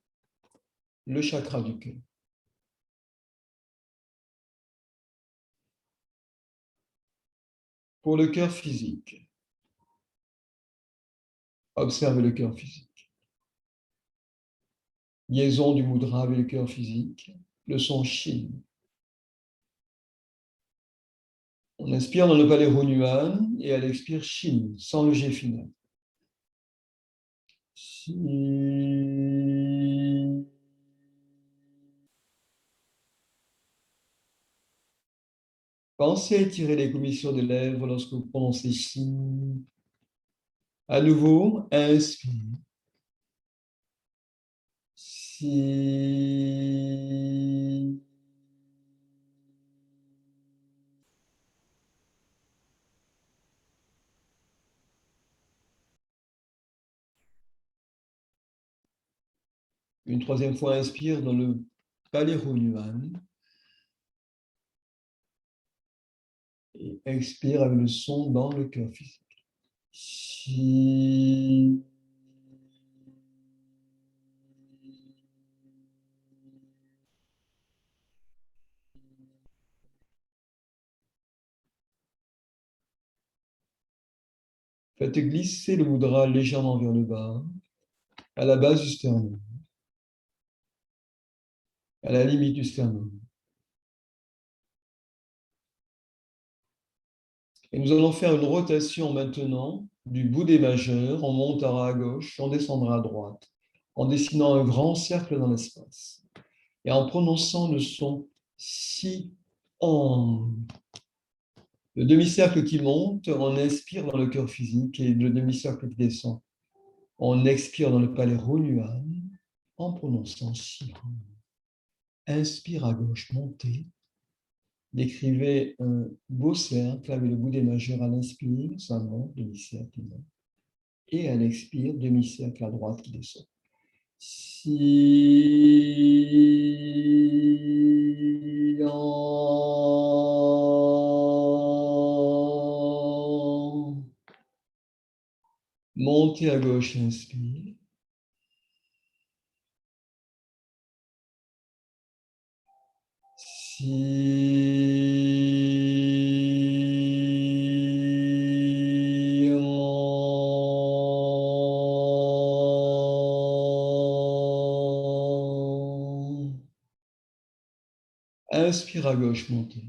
[SPEAKER 1] le chakra du cœur. Pour le cœur physique, observez le cœur physique. Liaison du mudra avec le cœur physique, le son Shin. On inspire dans le palais Hunyuan et elle expire Shin, sans le G final. Shin. Pensez à étirer les commissures des lèvres lorsque vous prononcez Shin. À nouveau, inspire. Si. Une troisième fois, inspire dans le palais Hunyuan. Et expire avec le son dans le cœur physique. Si. Faites glisser le mudra légèrement vers le bas, à la base du sternum, à la limite du sternum. Et nous allons faire une rotation maintenant du bout des majeurs. On montera à gauche, on descendra à droite, en dessinant un grand cercle dans l'espace. Et en prononçant le son si, en. Le demi-cercle qui monte, on inspire dans le cœur physique, et le demi-cercle qui descend, on expire dans le palais Hunyuan en prononçant si. Inspire à gauche, montez. Décrivez un beau cercle avec le bout des majeurs à l'inspire, ça monte, demi-cercle qui monte. Et à l'expire, demi-cercle à droite qui descend. Si, en. Montez à gauche, inspire. Si, en. Inspire à gauche, montez.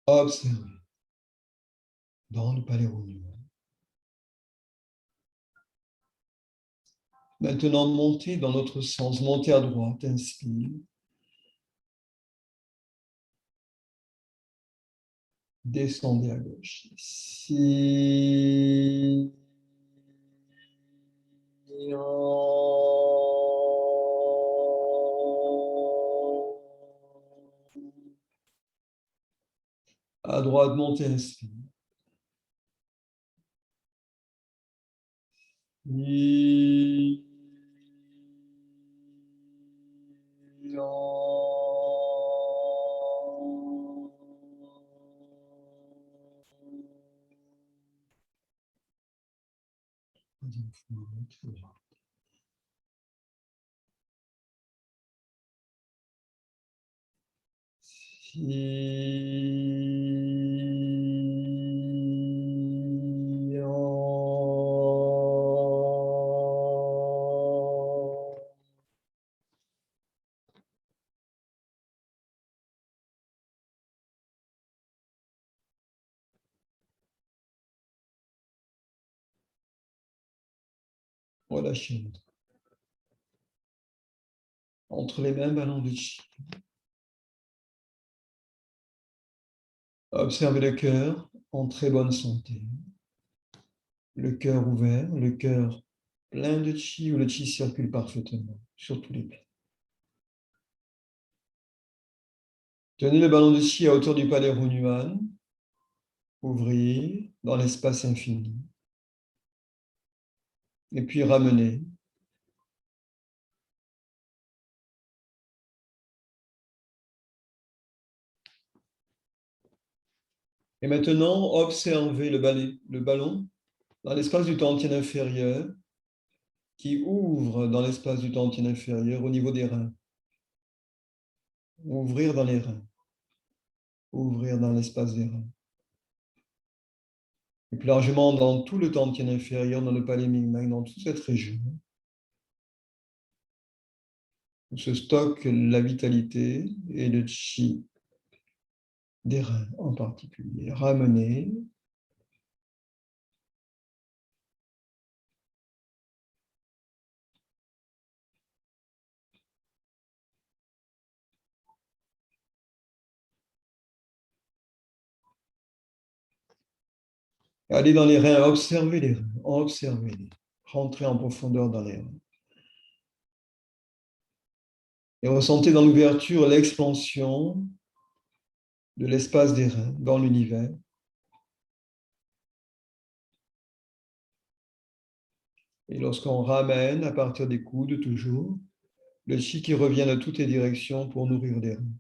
[SPEAKER 1] Observez dans le palais Hunyuan. Maintenant, montez dans l'autre sens, montez à droite, inspire. Descendez à gauche. Si, à droite, montez, inspire. Si, relâchez. Entre les mains, ballon de chi. Observez le cœur en très bonne santé. Le cœur ouvert, le cœur plein de chi, où le chi circule parfaitement sur tous les plans. Tenez le ballon de chi à hauteur du palais Hunyuan. Ouvrir dans l'espace infini. Et puis ramener. Et maintenant, observez le ballon dans l'espace du tantien inférieur qui ouvre dans l'espace du tantien inférieur au niveau des reins. Ouvrir dans les reins. Ouvrir dans l'espace des reins. Et plus largement dans tout le tantien inférieur, dans le palais Mingmeng, dans toute cette région, où se stocke la vitalité et le chi des reins en particulier. Ramener. Allez dans les reins, observez les reins, observez-les. Rentrez en profondeur dans les reins. Et ressentez dans l'ouverture l'expansion de l'espace des reins dans l'univers. Et lorsqu'on ramène à partir des coudes toujours, le chi qui revient de toutes les directions pour nourrir les reins.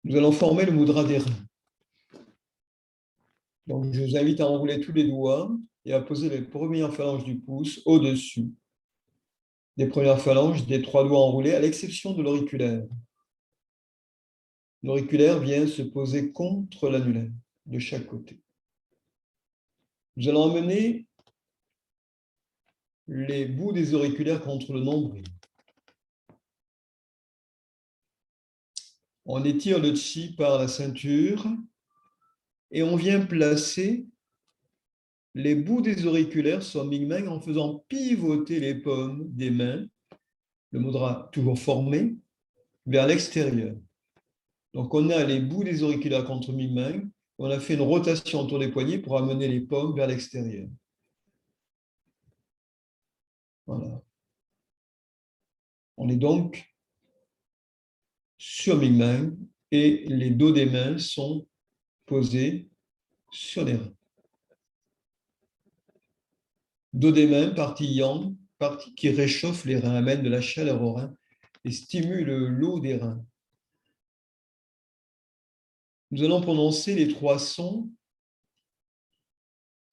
[SPEAKER 1] Nous allons former le mudra des reins. Donc, je vous invite à enrouler tous les doigts et à poser les premières phalanges du pouce au-dessus des premières phalanges des 3 doigts enroulés, à l'exception de l'auriculaire. L'auriculaire vient se poser contre l'annulaire de chaque côté. Nous allons amener les bouts des auriculaires contre le nombril. On étire le chi par la ceinture et on vient placer les bouts des auriculaires sur Mingmeng en faisant pivoter les paumes des mains, le mudra toujours formé, vers l'extérieur. Donc on a les bouts des auriculaires contre Mingmeng, on a fait une rotation autour des poignets pour amener les paumes vers l'extérieur. Voilà. On est donc sur Mingmeng et les dos des mains sont posés sur les reins. Dos des mains, partie yang, partie qui réchauffe les reins, amène de la chaleur aux reins et stimule l'eau des reins. Nous allons prononcer les 3 sons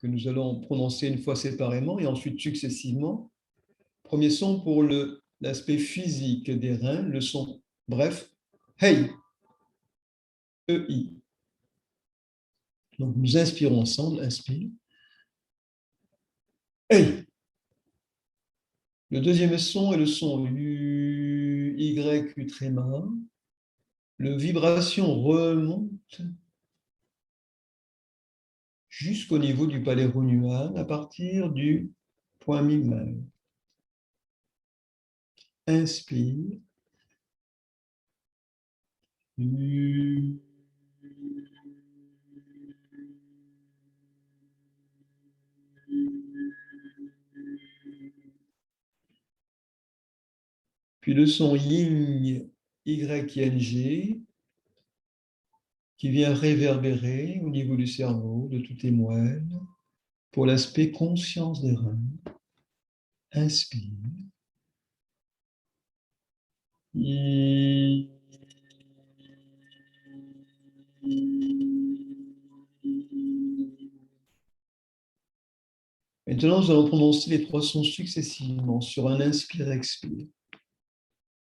[SPEAKER 1] que nous allons prononcer une fois séparément et ensuite successivement. Premier son pour l'aspect physique des reins, le son bref, hey, E-I. Donc nous inspirons ensemble, inspire, hey. Le deuxième son est le son U, Y, U tréma. Le vibration remonte jusqu'au niveau du palais Hunyuan à partir du point Mingmeng. Inspire. U. Puis le son Yin, Y-I-N-G, qui vient réverbérer au niveau du cerveau, de toutes les moelles, pour l'aspect conscience des reins. Inspire. I. Maintenant, nous allons prononcer les 3 sons successivement sur un inspire-expire.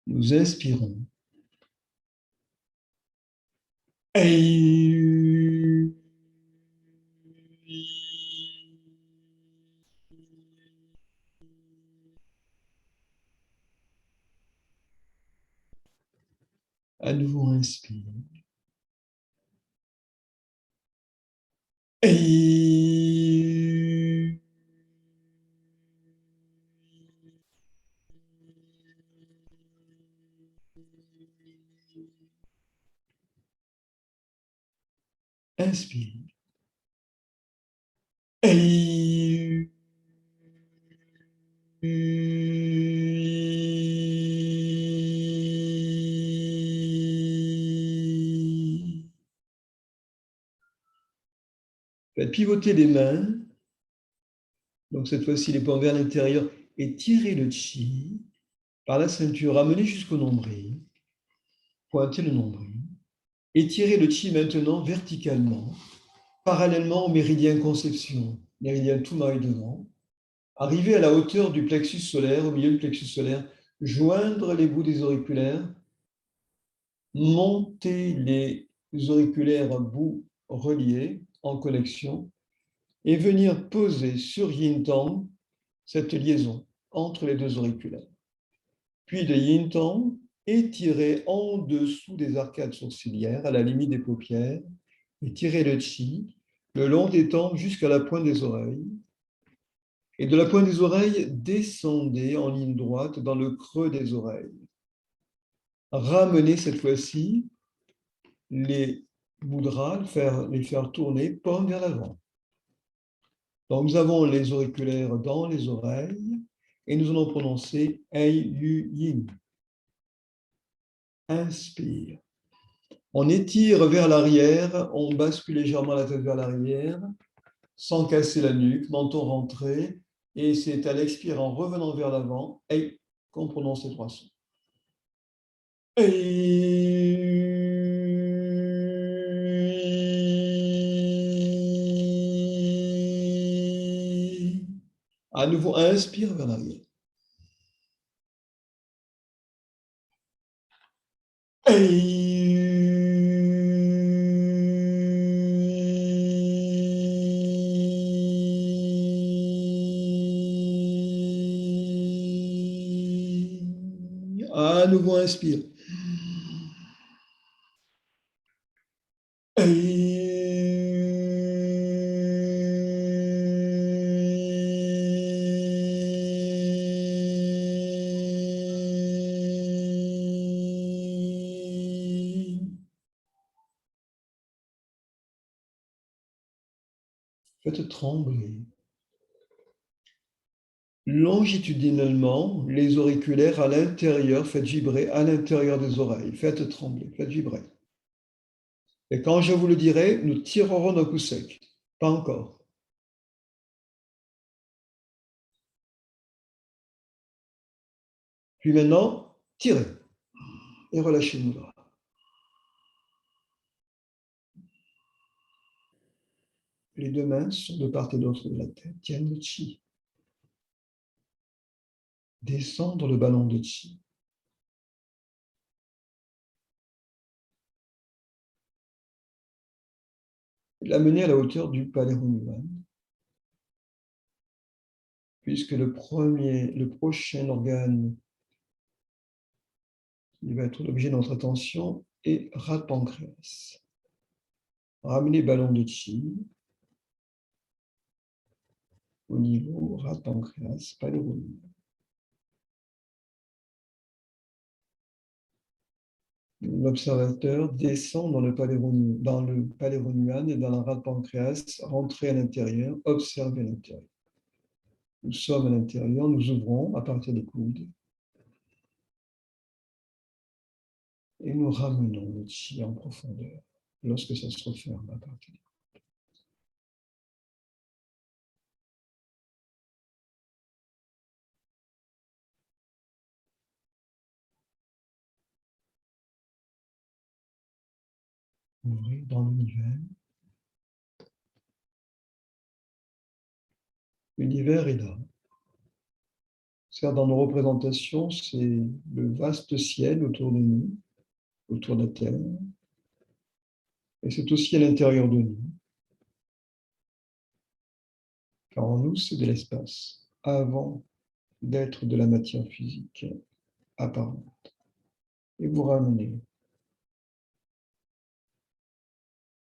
[SPEAKER 1] Nous inspirons. Et à nouveau, inspire. Et Inspire. Et faites pivoter les mains. Donc cette fois-ci, les paumes vers l'intérieur et tirez le chi par la ceinture, ramenez jusqu'au nombril, pointez le nombril. Étirez le chi maintenant verticalement, parallèlement au méridien conception, méridien tout maille devant. Arrivez à la hauteur du plexus solaire, au milieu du plexus solaire, joindre les bouts des auriculaires, monter les auriculaires à bouts reliés en connexion et venir poser sur Yin Tang cette liaison entre les deux auriculaires. Puis de Yin Tang, étirez en dessous des arcades sourcilières, à la limite des paupières, et tirez le chi le long des tempes jusqu'à la pointe des oreilles. Et de la pointe des oreilles, descendez en ligne droite dans le creux des oreilles. Ramenez cette fois-ci les mudras, les faire tourner paume vers l'avant. Donc nous avons les auriculaires dans les oreilles et nous allons prononcer Ei Yu Yin. Inspire. On étire vers l'arrière, on bascule légèrement la tête vers l'arrière, sans casser la nuque, menton rentré, et c'est à l'expire en revenant vers l'avant, et qu'on prononce les trois sons. À nouveau, inspire vers l'arrière. À nouveau, inspire. Faites trembler longitudinalement les auriculaires à l'intérieur, faites vibrer à l'intérieur des oreilles, faites trembler, faites vibrer. Et quand je vous le dirai, nous tirerons nos coups secs. Pas encore. Puis maintenant, tirez et relâchez nos bras. Les deux mains sont de part et d'autre de la tête, tiennent le chi. Descendre le ballon de chi. L'amener à la hauteur du palais Hunyuan, puisque le prochain organe qui va être l'objet de notre attention est rat pancréas. Ramener ballon de chi au niveau rat pancréas, palais Hunyuan. L'observateur descend dans le palais Hunyuan et dans la rat pancréas, rentrer à l'intérieur, observer à l'intérieur. Nous sommes à l'intérieur, nous ouvrons à partir des coudes et nous ramenons le chi en profondeur lorsque ça se referme à partir des coudes. Ouvrez dans l'univers. L'univers est là. Certes, dans nos représentations, c'est le vaste ciel autour de nous, autour de la Terre, et c'est aussi à l'intérieur de nous. Car en nous, c'est de l'espace, avant d'être de la matière physique apparente. Et vous ramenez.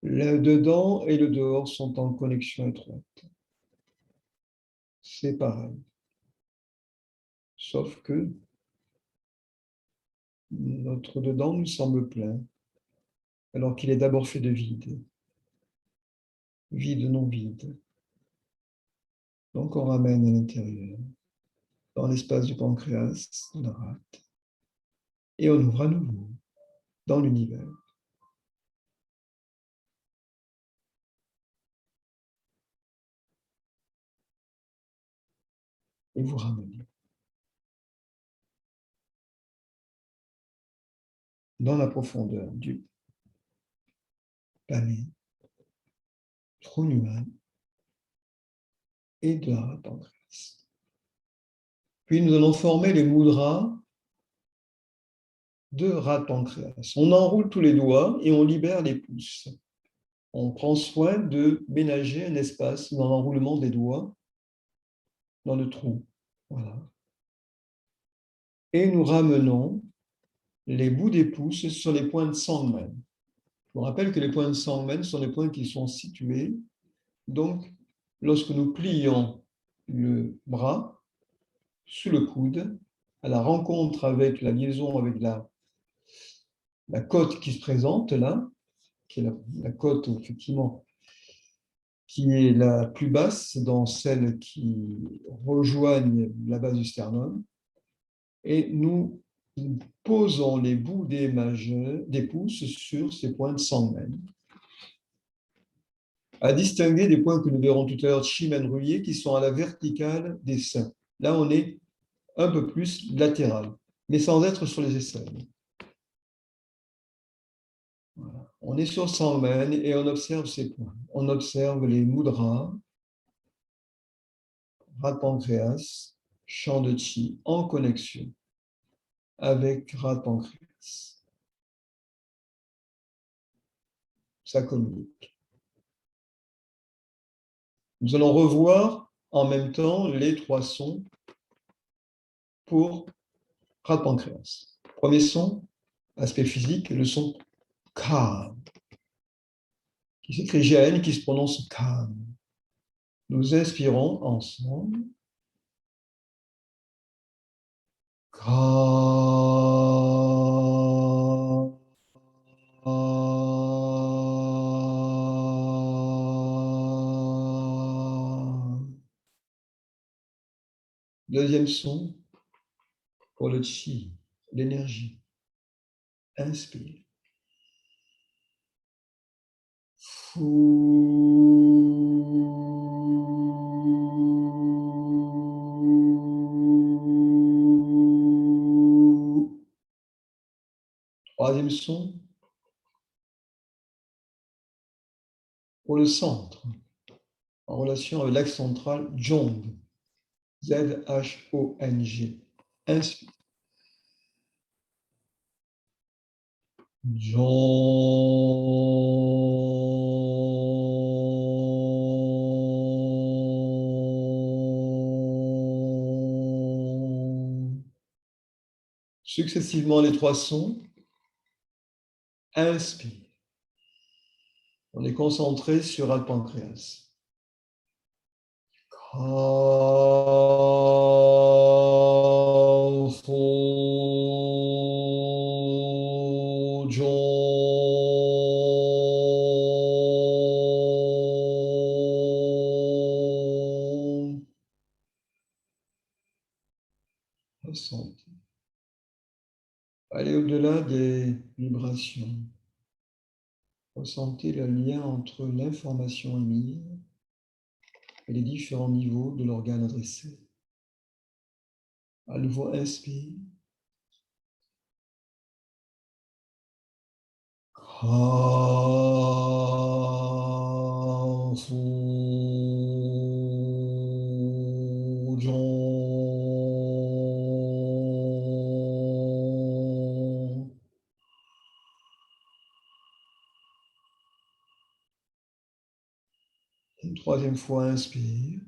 [SPEAKER 1] Le dedans et le dehors sont en connexion étroite. C'est pareil. Sauf que Notre dedans nous semble plein, alors qu'il est d'abord fait de vide. Vide, non vide. Donc on ramène à l'intérieur, dans l'espace du pancréas, dans la rate, et on ouvre à nouveau dans l'univers. Et vous ramenez dans la profondeur du palais, trône humain et de la rate pancréas. Puis nous allons former les mudras de rate pancréas. On enroule tous les doigts et on libère les pouces. On prend soin de ménager un espace dans l'enroulement des doigts dans le trou. Voilà. Et nous ramenons les bouts des pouces sur les points de Sangmen. Je vous rappelle que les points de Sangmen sont les points qui sont situés. Donc, lorsque nous plions le bras sous le coude, à la rencontre avec la liaison avec la côte qui se présente là, qui est la côte effectivement qui est la plus basse dans celles qui rejoignent la base du sternum, et nous posons les bouts des pouces sur ces points de Sangmen, à distinguer des points que nous verrons tout à l'heure de Shimen-Rüye qui sont à la verticale des seins. Là, on est un peu plus latéral, mais sans être sur les aisselles. Voilà. On est sur Sangmen et on observe ces points. On observe les mudras, rate pancréas, champ de chi en connexion avec rate pancréas. Ça communique. Nous allons revoir en même temps les trois sons pour rate pancréas. Premier son, aspect physique, le son Ka, qui s'écrit GAN, qui se prononce Kan. Nous inspirons ensemble. Ka. Deuxième son, pour le chi, l'énergie. Inspire. Troisième son, pour le centre, en relation avec l'axe central, Jong. Z-H-O-N-G. Inspire. Successivement les trois sons. Inspire. On est concentré sur le pancréas. Ressentez. Allez au-delà des vibrations. Ressentez le lien entre l'information émise et les différents niveaux de l'organe adressé. À nouveau, inspire. Une troisième fois, inspire.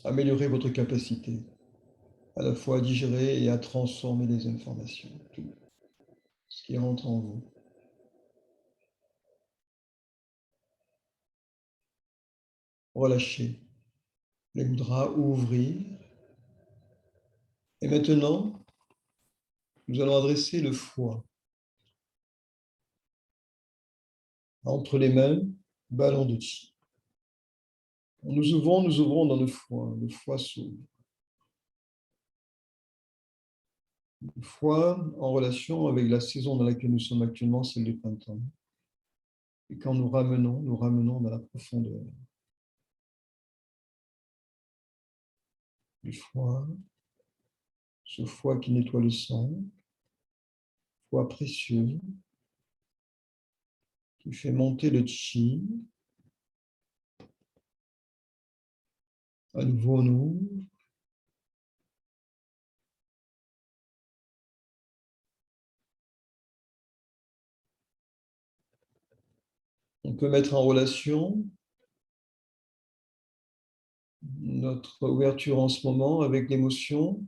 [SPEAKER 1] améliorer votre capacité à la fois à digérer et à transformer les informations, tout ce qui entre en vous. Relâchez les mudras, ouvrir. Et maintenant, nous allons adresser le foie. Entre les mains, ballon de chi. Nous ouvrons dans le foie s'ouvre. Le foie en relation avec la saison dans laquelle nous sommes actuellement, celle du printemps. Et quand nous ramenons dans la profondeur du foie, ce foie qui nettoie le sang, foie précieux, qui fait monter le chi. À nouveau, on ouvre. On peut mettre en relation notre ouverture en ce moment avec l'émotion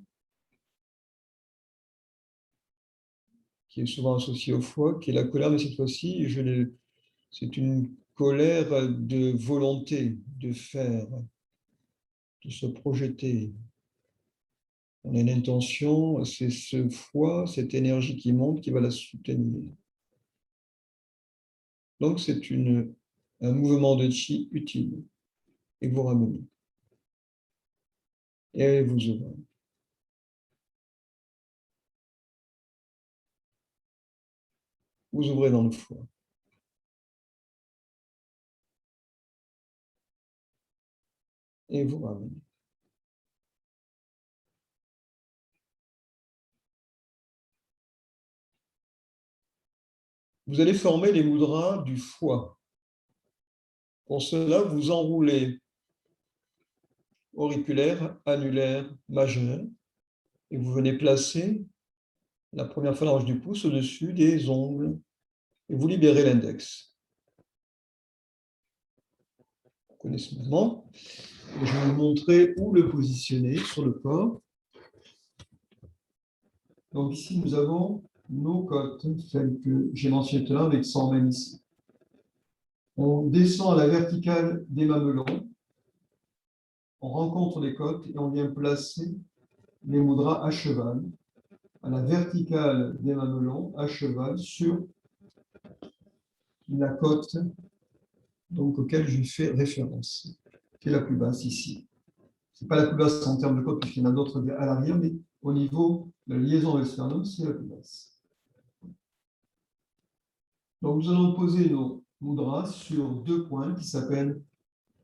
[SPEAKER 1] qui est souvent associée au foie, qui est la colère, mais cette fois-ci, c'est une colère de volonté, de faire, de se projeter. On a une intention, c'est ce foie, cette énergie qui monte, qui va la soutenir. Donc, c'est un mouvement de chi utile. Et vous ramenez. Et vous ouvrez. Vous ouvrez dans le foie. Et vous ramenez. Vous allez former les mudras du foie. Pour cela, vous enroulez auriculaire, annulaire, majeur, et vous venez placer la première phalange du pouce au-dessus des ongles, et vous libérez l'index. Vous connaissez ce mouvement. Et je vais vous montrer où le positionner sur le corps. Donc ici, nous avons nos côtes, celles que j'ai mentionnées tout à l'heure avec 100 mains ici. On descend à la verticale des mamelons, on rencontre les côtes et on vient placer les mudras à cheval, à la verticale des mamelons, à cheval, sur la côte donc, auquel je fais référence, qui est la plus basse ici. Ce n'est pas la plus basse en termes de côte, puisqu'il y en a d'autres à l'arrière, mais au niveau de la liaison avec le sternum, c'est la plus basse. Donc, nous allons poser nos mudras sur deux points qui s'appellent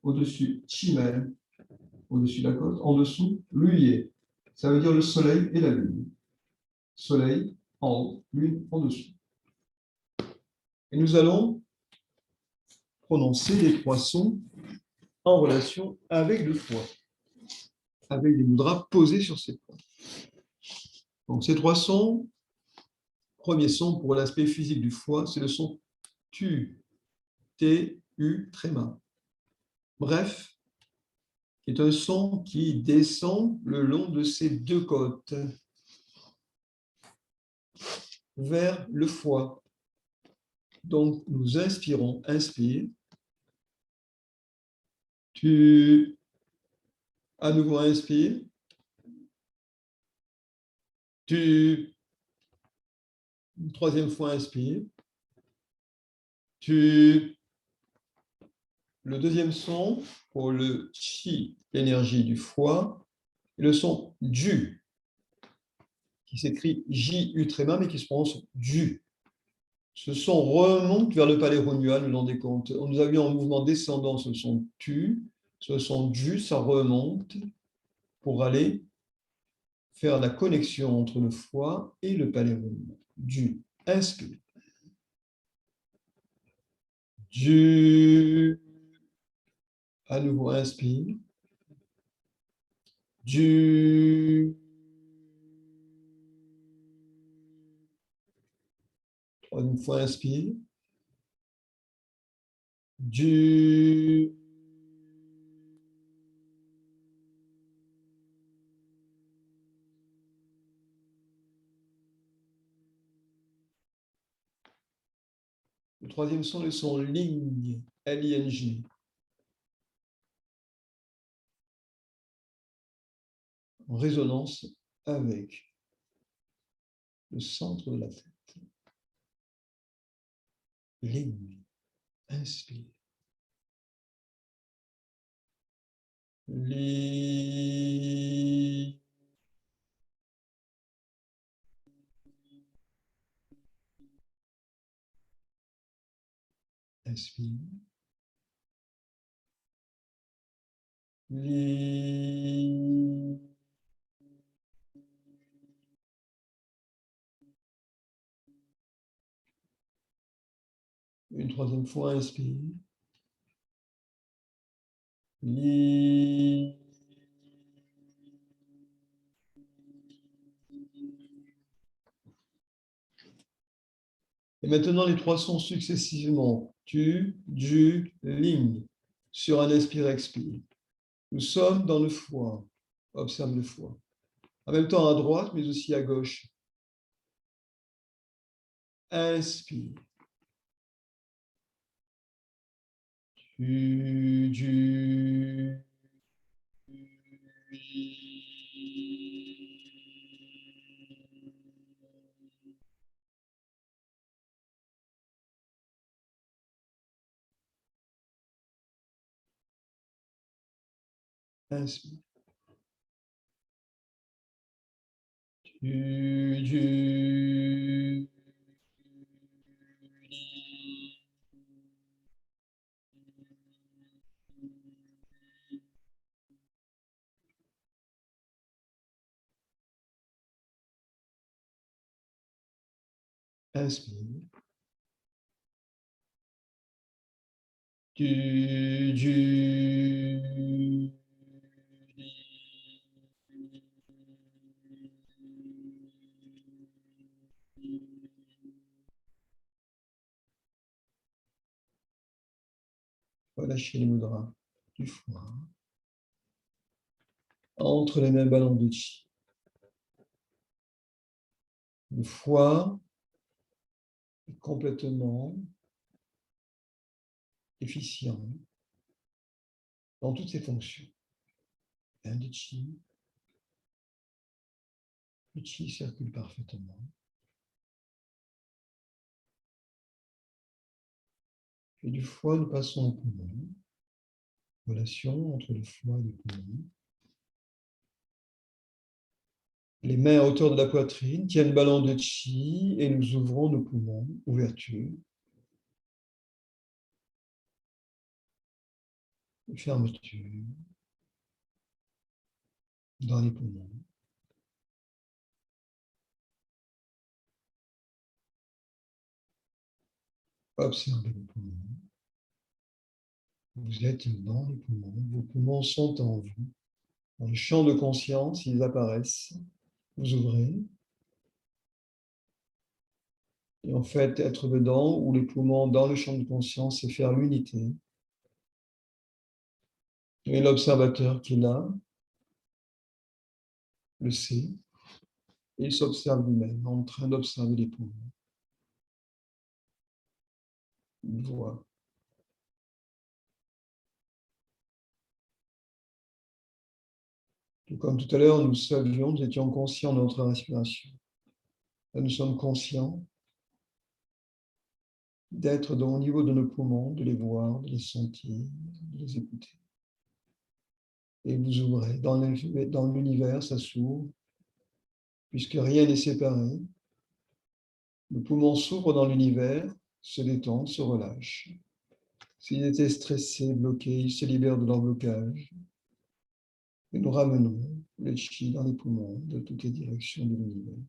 [SPEAKER 1] au-dessus Chimel, au-dessus de la côte, en dessous Luye. Ça veut dire le soleil et la lune. Soleil en haut, lune en dessous. Et nous allons prononcer les trois sons en relation avec le foie, avec les mudras posés sur ces points. Donc, ces trois sons, premier son pour l'aspect physique du foie, c'est le son tu, t, u, tréma. Bref, qui est un son qui descend le long de ces deux côtes vers le foie. Donc, nous inspirons, inspire. Tu, à nouveau, inspire. Tu, une troisième fois, inspire. Tu, le deuxième son pour le chi, l'énergie du foie, et le son du, qui s'écrit J-U tréma, mais qui se prononce du. Ce son remonte vers le palais rhônual le long des côtes. Nous avions un mouvement descendant, ce son tu, ce son du, ça remonte pour aller faire la connexion entre le foie et le palais rhônual. Du, inspire. Du, à nouveau, inspire. Du, troisième fois, inspire. Du, Le troisième son, le son ling, L-I-N-G, en résonance avec le centre de la tête. Ling, inspire. Ling. Inspire. Ling. Une troisième fois, inspire. Ling. Et maintenant, les trois sons successivement. Tu, du, ling. Sur un inspire-expire. Nous sommes dans le foie. Observe le foie. En même temps à droite, mais aussi à gauche. Inspire. Tu, du, inspire. Tu, du, inspire. Tu, du, relâchez les mudras du foie. Entre les mains ballons de chi. Le foie est complètement efficient dans toutes ses fonctions. Plein de chi. Le chi circule parfaitement. Et du foie, nous passons au poumon. Relation entre le foie et le poumon. Les mains à hauteur de la poitrine tiennent le ballon de chi et nous ouvrons nos poumons. Ouverture. Fermeture. Dans les poumons. Observez les poumons. Vous êtes dans les poumons. Vos poumons sont en vous. Dans le champ de conscience, ils apparaissent. Vous ouvrez. Et en fait, être dedans ou les poumons dans le champ de conscience, c'est faire l'unité. Et l'observateur qui est là le sait. Et il s'observe lui-même en train d'observer les poumons. Il voit. Tout comme tout à l'heure, nous savions, nous étions conscients de notre respiration. Là, nous sommes conscients d'être au niveau de nos poumons, de les voir, de les sentir, de les écouter. Et vous ouvrez. Dans l'univers, ça s'ouvre, puisque rien n'est séparé. Le poumon s'ouvre dans l'univers, se détend, se relâche. S'ils étaient stressés, bloqués, ils se libèrent de leur blocage. Et nous ramenons le chi dans les poumons de toutes les directions de l'univers.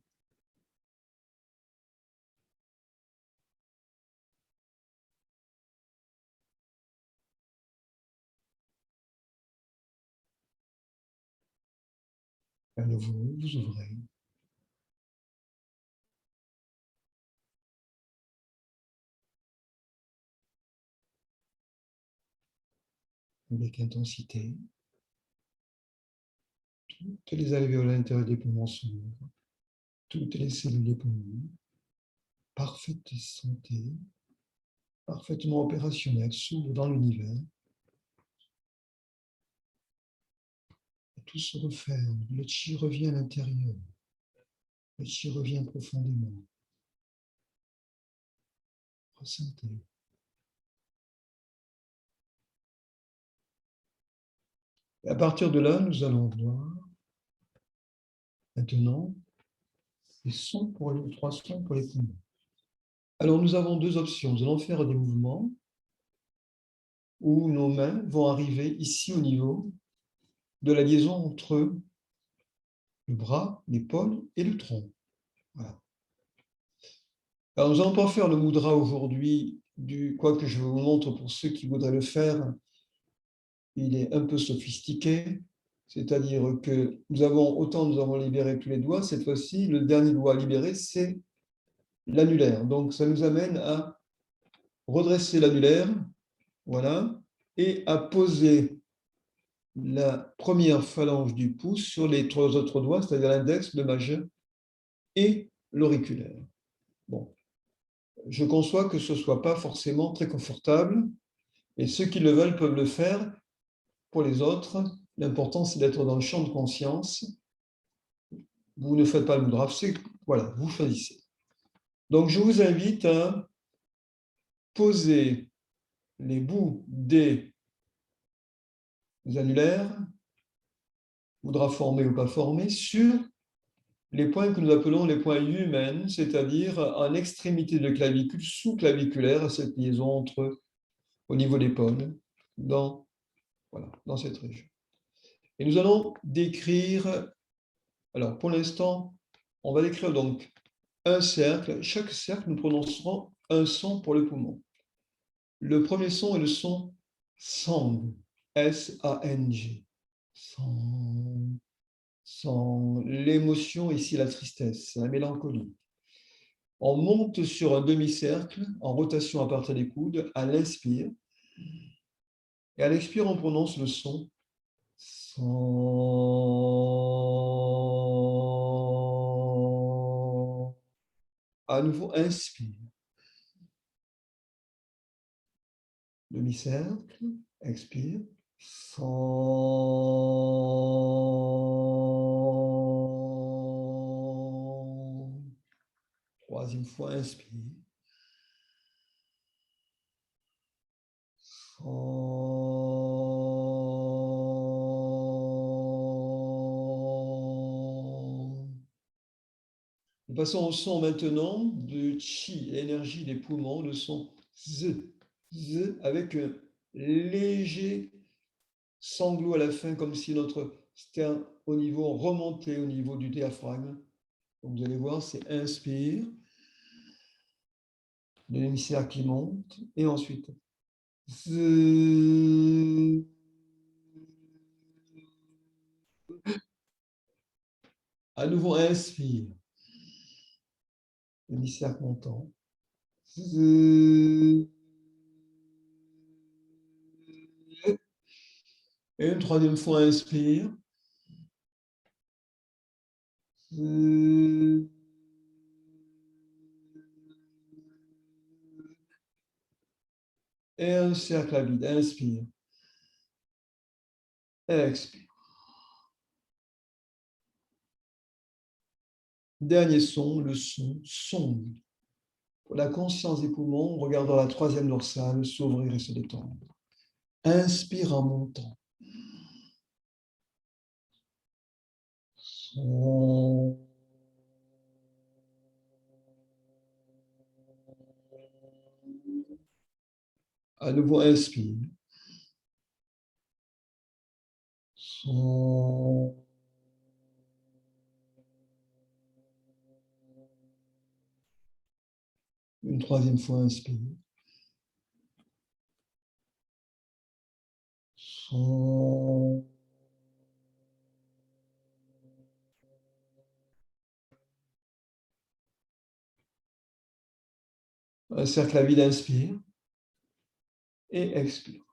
[SPEAKER 1] À nouveau, vous ouvrez. Avec intensité. Toutes les alvéoles à l'intérieur des poumons s'ouvrent. Toutes les cellules des poumons. Parfaite santé. parfaitement opérationnel, s'ouvre dans l'univers. Tout se referme, le chi revient à l'intérieur, le chi revient profondément. Ressentez. Et à partir de là, nous allons voir maintenant les sons pour les trois sons pour les poumons. Alors nous avons deux options. Nous allons faire des mouvements où nos mains vont arriver ici au niveau de la liaison entre le bras, l'épaule et le tronc. Voilà. Alors nous n'allons pas faire le mudra aujourd'hui, quoique je vous montre pour ceux qui voudraient le faire, il est un peu sophistiqué, c'est-à-dire que nous avons libéré tous les doigts, cette fois-ci, le dernier doigt libéré, c'est l'annulaire. Donc ça nous amène à redresser l'annulaire, voilà, et à poser la première phalange du pouce sur les trois autres doigts, c'est-à-dire l'index, le majeur et l'auriculaire. Bon, je conçois que ce ne soit pas forcément très confortable, et ceux qui le veulent peuvent le faire. Pour les autres, l'important, c'est d'être dans le champ de conscience. Vous ne faites pas le mudra, voilà, vous choisissez. Donc, je vous invite à poser les bouts des annulaires, mudra formé ou pas formé, sur les points que nous appelons les points humains, c'est-à-dire en extrémité de clavicule sous-claviculaire, à cette liaison au niveau des l'épaule, dans cette région. Et nous allons décrire, alors pour l'instant, on va décrire donc un cercle. Chaque cercle, nous prononcerons un son pour le poumon. Le premier son est le son sang, S-A-N-G. Sang, sang. L'émotion, ici, la tristesse, la mélancolie. On monte sur un demi-cercle en rotation à partir des coudes à l'inspire. Et à l'expire, on prononce le son sang. À nouveau, inspire. Demi-cercle, expire. Sang. Troisième fois, inspire. Sang. Nous passons au son maintenant de chi, l'énergie des poumons, le son z, z avec un léger sanglot à la fin, comme si notre sterne au niveau remontait au niveau du diaphragme. Donc vous allez voir, c'est inspire, l'hémisphère qui monte, et ensuite z. À nouveau, inspire, l'hémisphère montant. Z. Et une troisième fois, inspire. Z. Et un cercle à vide. Inspire. Expire. Dernier son, le son sonde. Pour la conscience des poumons, regardant la troisième dorsale s'ouvrir et se détendre. Inspire en montant. Son. À nouveau, inspire. Son. Une troisième fois, inspire. Son. Un cercle à vide, inspire. Et expire.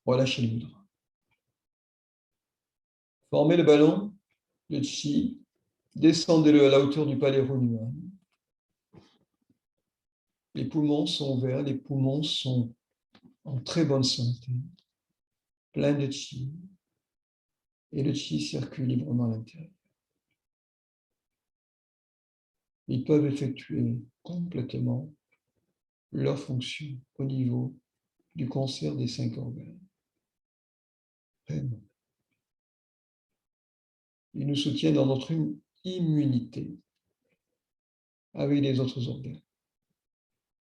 [SPEAKER 1] Relâchez le mudra. Formez le ballon, le chi, Descendez-le à la hauteur du palais Ronuan. Les poumons sont ouverts, les poumons sont en très bonne santé, pleins de chi, et le chi circule librement à l'intérieur. Ils peuvent effectuer complètement leur fonction au niveau du concert des 5 organes. Vraiment. Ils nous soutiennent dans notre immunité avec les autres organes.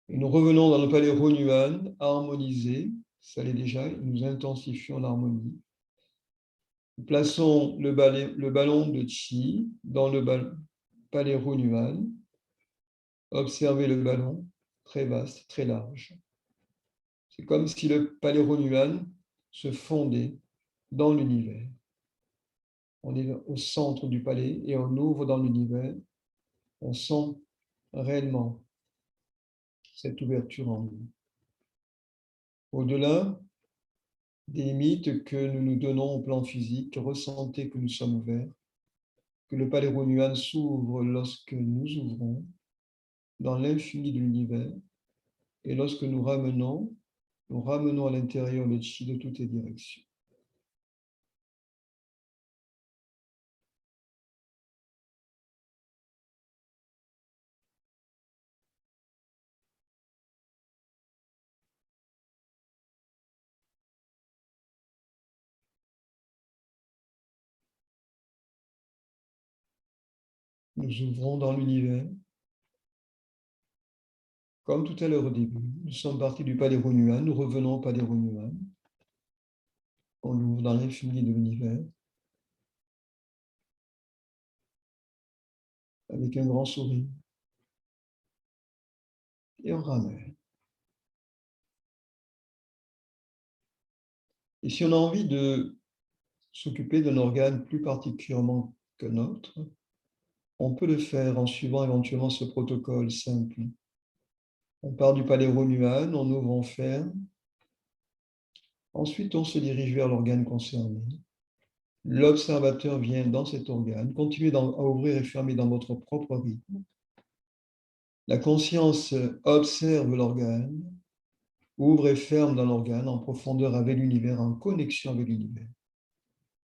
[SPEAKER 1] Et nous revenons dans le palais Ronuan, harmonisé, ça l'est déjà, et nous intensifions l'harmonie. Nous plaçons le ballon de Qi dans le palais Ronuan. Observez le ballon, très vaste, très large. C'est comme si le palais Ronuan se fondait dans l'univers. On est au centre du palais et on ouvre dans l'univers. On sent réellement cette ouverture en nous. Au-delà des limites que nous nous donnons au plan physique, ressentez que nous sommes ouverts, que le palais Ronuan s'ouvre lorsque nous ouvrons dans l'infini de l'univers et lorsque nous ramenons à l'intérieur le chi de toutes les directions. Nous ouvrons dans l'univers. Comme tout à l'heure au début, nous sommes partis du palais Ronuan, nous revenons au palais Ronuan. On l'ouvre dans l'infini de l'univers avec un grand sourire. Et on ramène. Et si on a envie de s'occuper d'un organe plus particulièrement qu'un autre, on peut le faire en suivant éventuellement ce protocole simple. On part du palais Ronuan, on ouvre, on ferme. Ensuite, on se dirige vers l'organe concerné. L'observateur vient dans cet organe, continuez à ouvrir et fermer dans votre propre rythme. La conscience observe l'organe, ouvre et ferme dans l'organe en profondeur avec l'univers, en connexion avec l'univers.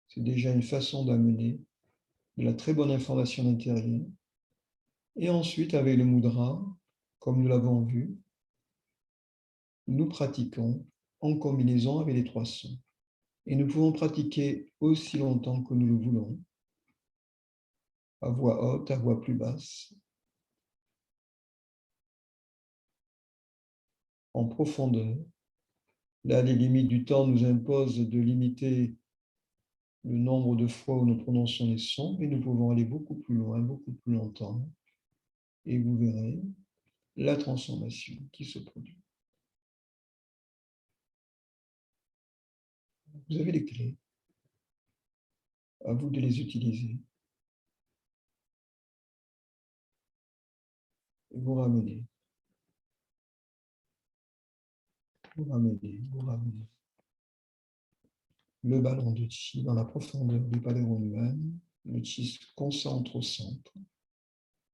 [SPEAKER 1] C'est déjà une façon d'amener de la très bonne information intérieure. Et ensuite, avec le mudra, comme nous l'avons vu, nous pratiquons en combinaison avec les 3 sons. Et nous pouvons pratiquer aussi longtemps que nous le voulons, à voix haute, à voix plus basse, en profondeur. Là, les limites du temps nous imposent de limiter le nombre de fois où nous prononçons les sons, mais nous pouvons aller beaucoup plus loin, beaucoup plus longtemps. Et vous verrez la transformation qui se produit. Vous avez les clés. À vous de les utiliser. Et vous ramenez. Vous ramenez, vous ramenez. Le ballon de chi dans la profondeur du palais Ronuan. Le chi se concentre au centre.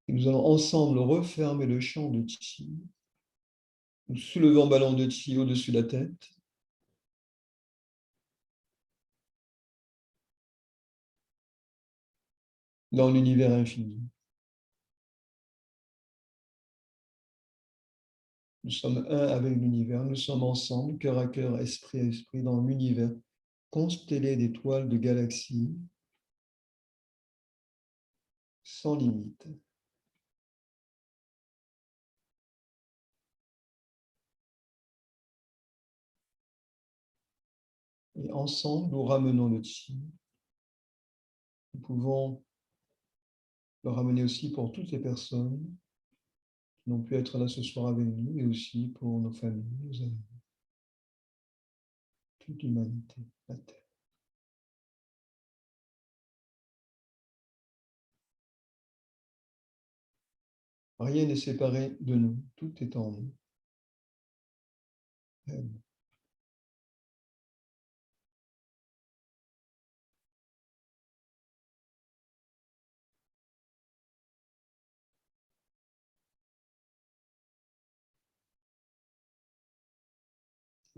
[SPEAKER 1] Et nous allons ensemble refermer le champ de chi. Nous soulevons le ballon de chi au-dessus de la tête. Dans l'univers infini. Nous sommes un avec l'univers, nous sommes ensemble, cœur à cœur, esprit à esprit, dans l'univers constellé d'étoiles, de galaxies, sans limite. Et ensemble, nous ramenons le chi. Nous pouvons le ramener aussi pour toutes les personnes qui n'ont pu être là ce soir avec nous, et aussi pour nos familles, nos amis, toute l'humanité, la Terre. Rien n'est séparé de nous, tout est en nous.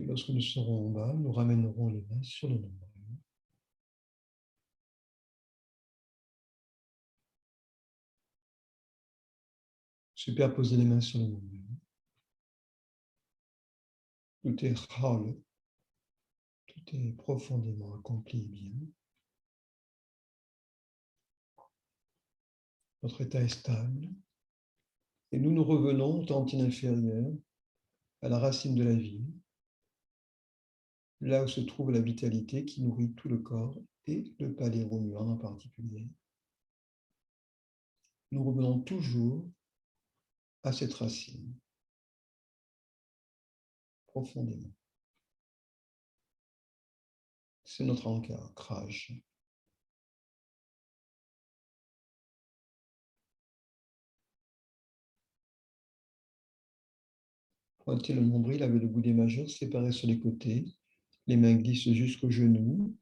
[SPEAKER 1] Et lorsque nous serons en bas, nous ramènerons les mains sur le nombril. Superposer les mains sur le nombril. Tout est hal, tout est profondément accompli et bien. Notre état est stable. Et nous nous revenons au tantine inférieur, à la racine de la vie, là où se trouve la vitalité qui nourrit tout le corps et le palais remuant en particulier. Nous revenons toujours à cette racine, profondément. C'est notre ancrage. Pointez le nombril avec le bout des majeurs séparés sur les côtés. Les mains glissent jusqu'aux genoux.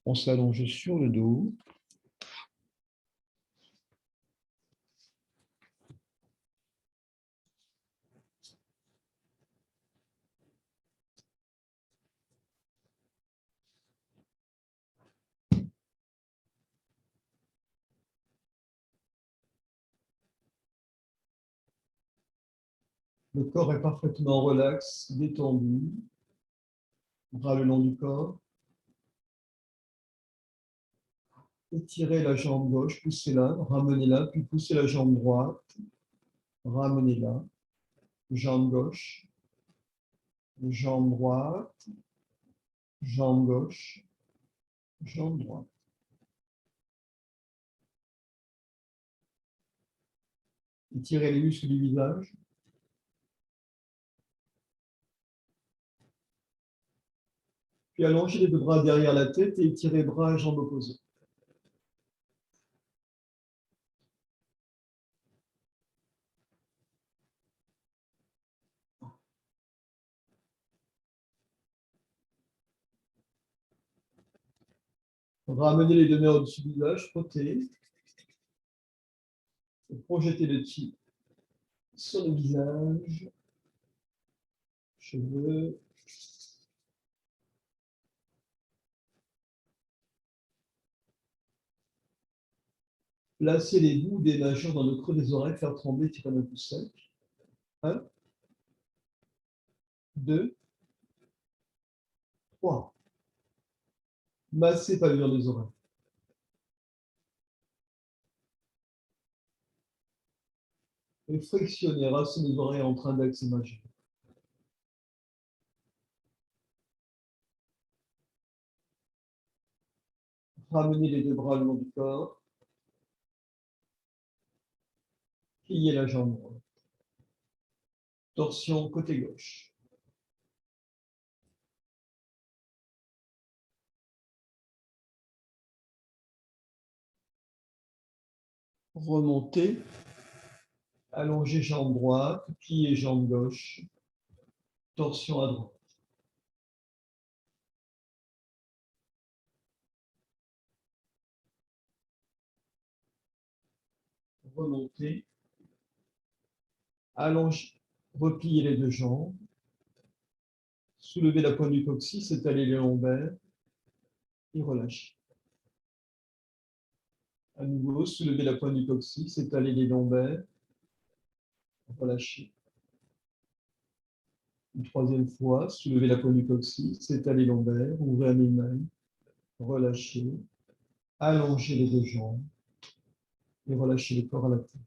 [SPEAKER 1] On s'allonge sur le dos. Le corps est parfaitement relax, détendu. Bras le long du corps. Étirez la jambe gauche, poussez-la, ramenez-la, puis poussez la jambe droite. Ramenez-la. Jambe gauche, jambe droite, jambe gauche, jambe droite. Étirez les muscles du visage. Puis allongez les deux bras derrière la tête et étirez bras et jambes opposées. Ramenez les deux mains au-dessus du visage, frottez. Et projetez le chi sur le visage, cheveux. Placez les bouts des mâchoires dans le creux des oreilles, faire trembler, tirer un coup sec. 1, 2, 3. Massez pavillon des oreilles. Et frictionnez, racine des oreilles entre index et majeur. Ramenez les deux bras le long du corps. Pliez la jambe droite. Torsion côté gauche. Remontez. Allongez jambe droite, pliez jambe gauche. Torsion à droite. Remontez. Allongez. Repliez les deux jambes. Soulevez la pointe du coccyx, étalez les lombaires et relâchez. À nouveau, soulevez la pointe du coccyx, étalez les lombaires, relâchez. Une troisième fois, soulevez la pointe du coccyx, étalez les lombaires, ouvrez les mains, relâchez. Allongez les deux jambes et relâchez le corps à la tête.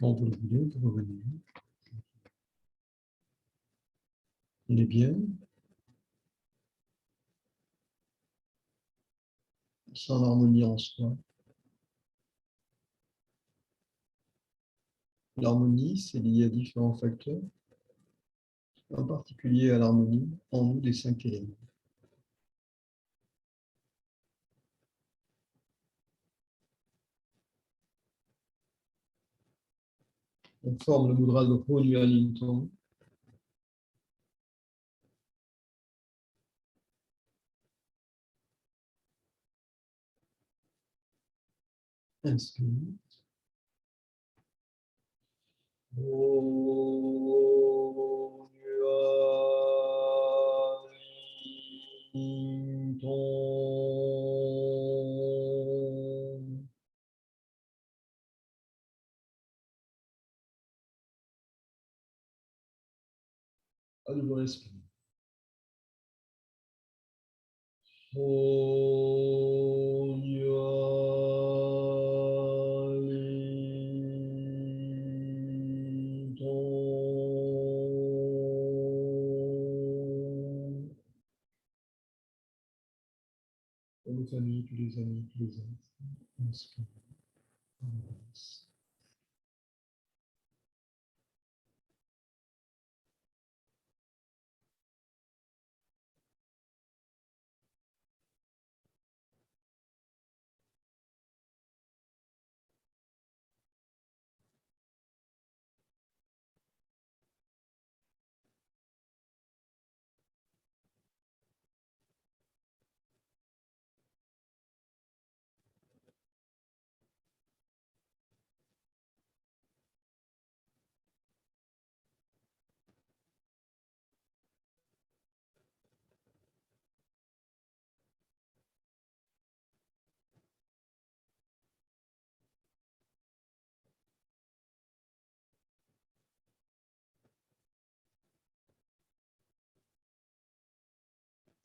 [SPEAKER 1] Quand vous le voulez, vous revenez. On est bien. Sans harmonie en soi. L'harmonie, c'est lié à différents facteurs, en particulier à l'harmonie en nous des 5 éléments. On forme le mudra de Ho-Nuan-Yin-Tong. Inspire. Ho-Nuan-Yin-Tong. À nouveau, respire. Ho-Nuan-Yin-Tong. Pour nos amis, tous les amis, tous les amis. Inspire. Embrasse.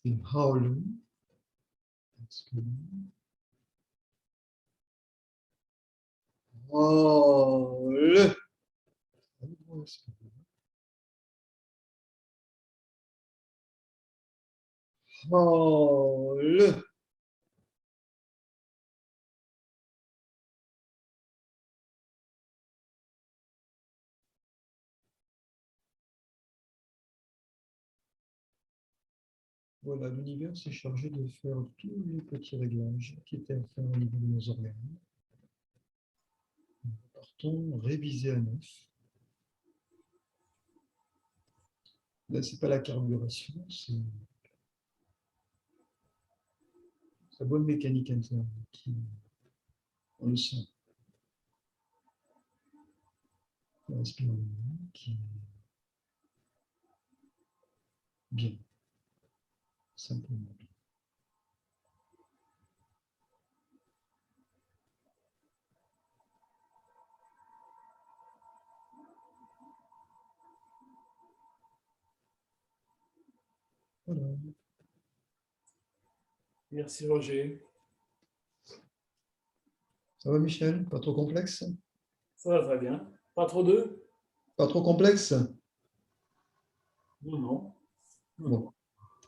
[SPEAKER 1] Et Haolu. Inspire. Haolu. À nouveau, respire. Haolu. Voilà, l'univers s'est chargé de faire tous les petits réglages qui étaient à faire au niveau de nos organes. Nous partons réviser à neuf. Là, ce n'est pas la carburation, c'est sa bonne mécanique interne qui, on le sent. La respiration qui est bien, simplement. Voilà.
[SPEAKER 2] Merci Roger.
[SPEAKER 1] Ça va, Michel? Pas trop complexe?
[SPEAKER 2] Ça va très bien. Pas trop d'œufs?
[SPEAKER 1] Pas trop complexe?
[SPEAKER 2] Non, non.
[SPEAKER 1] Bon.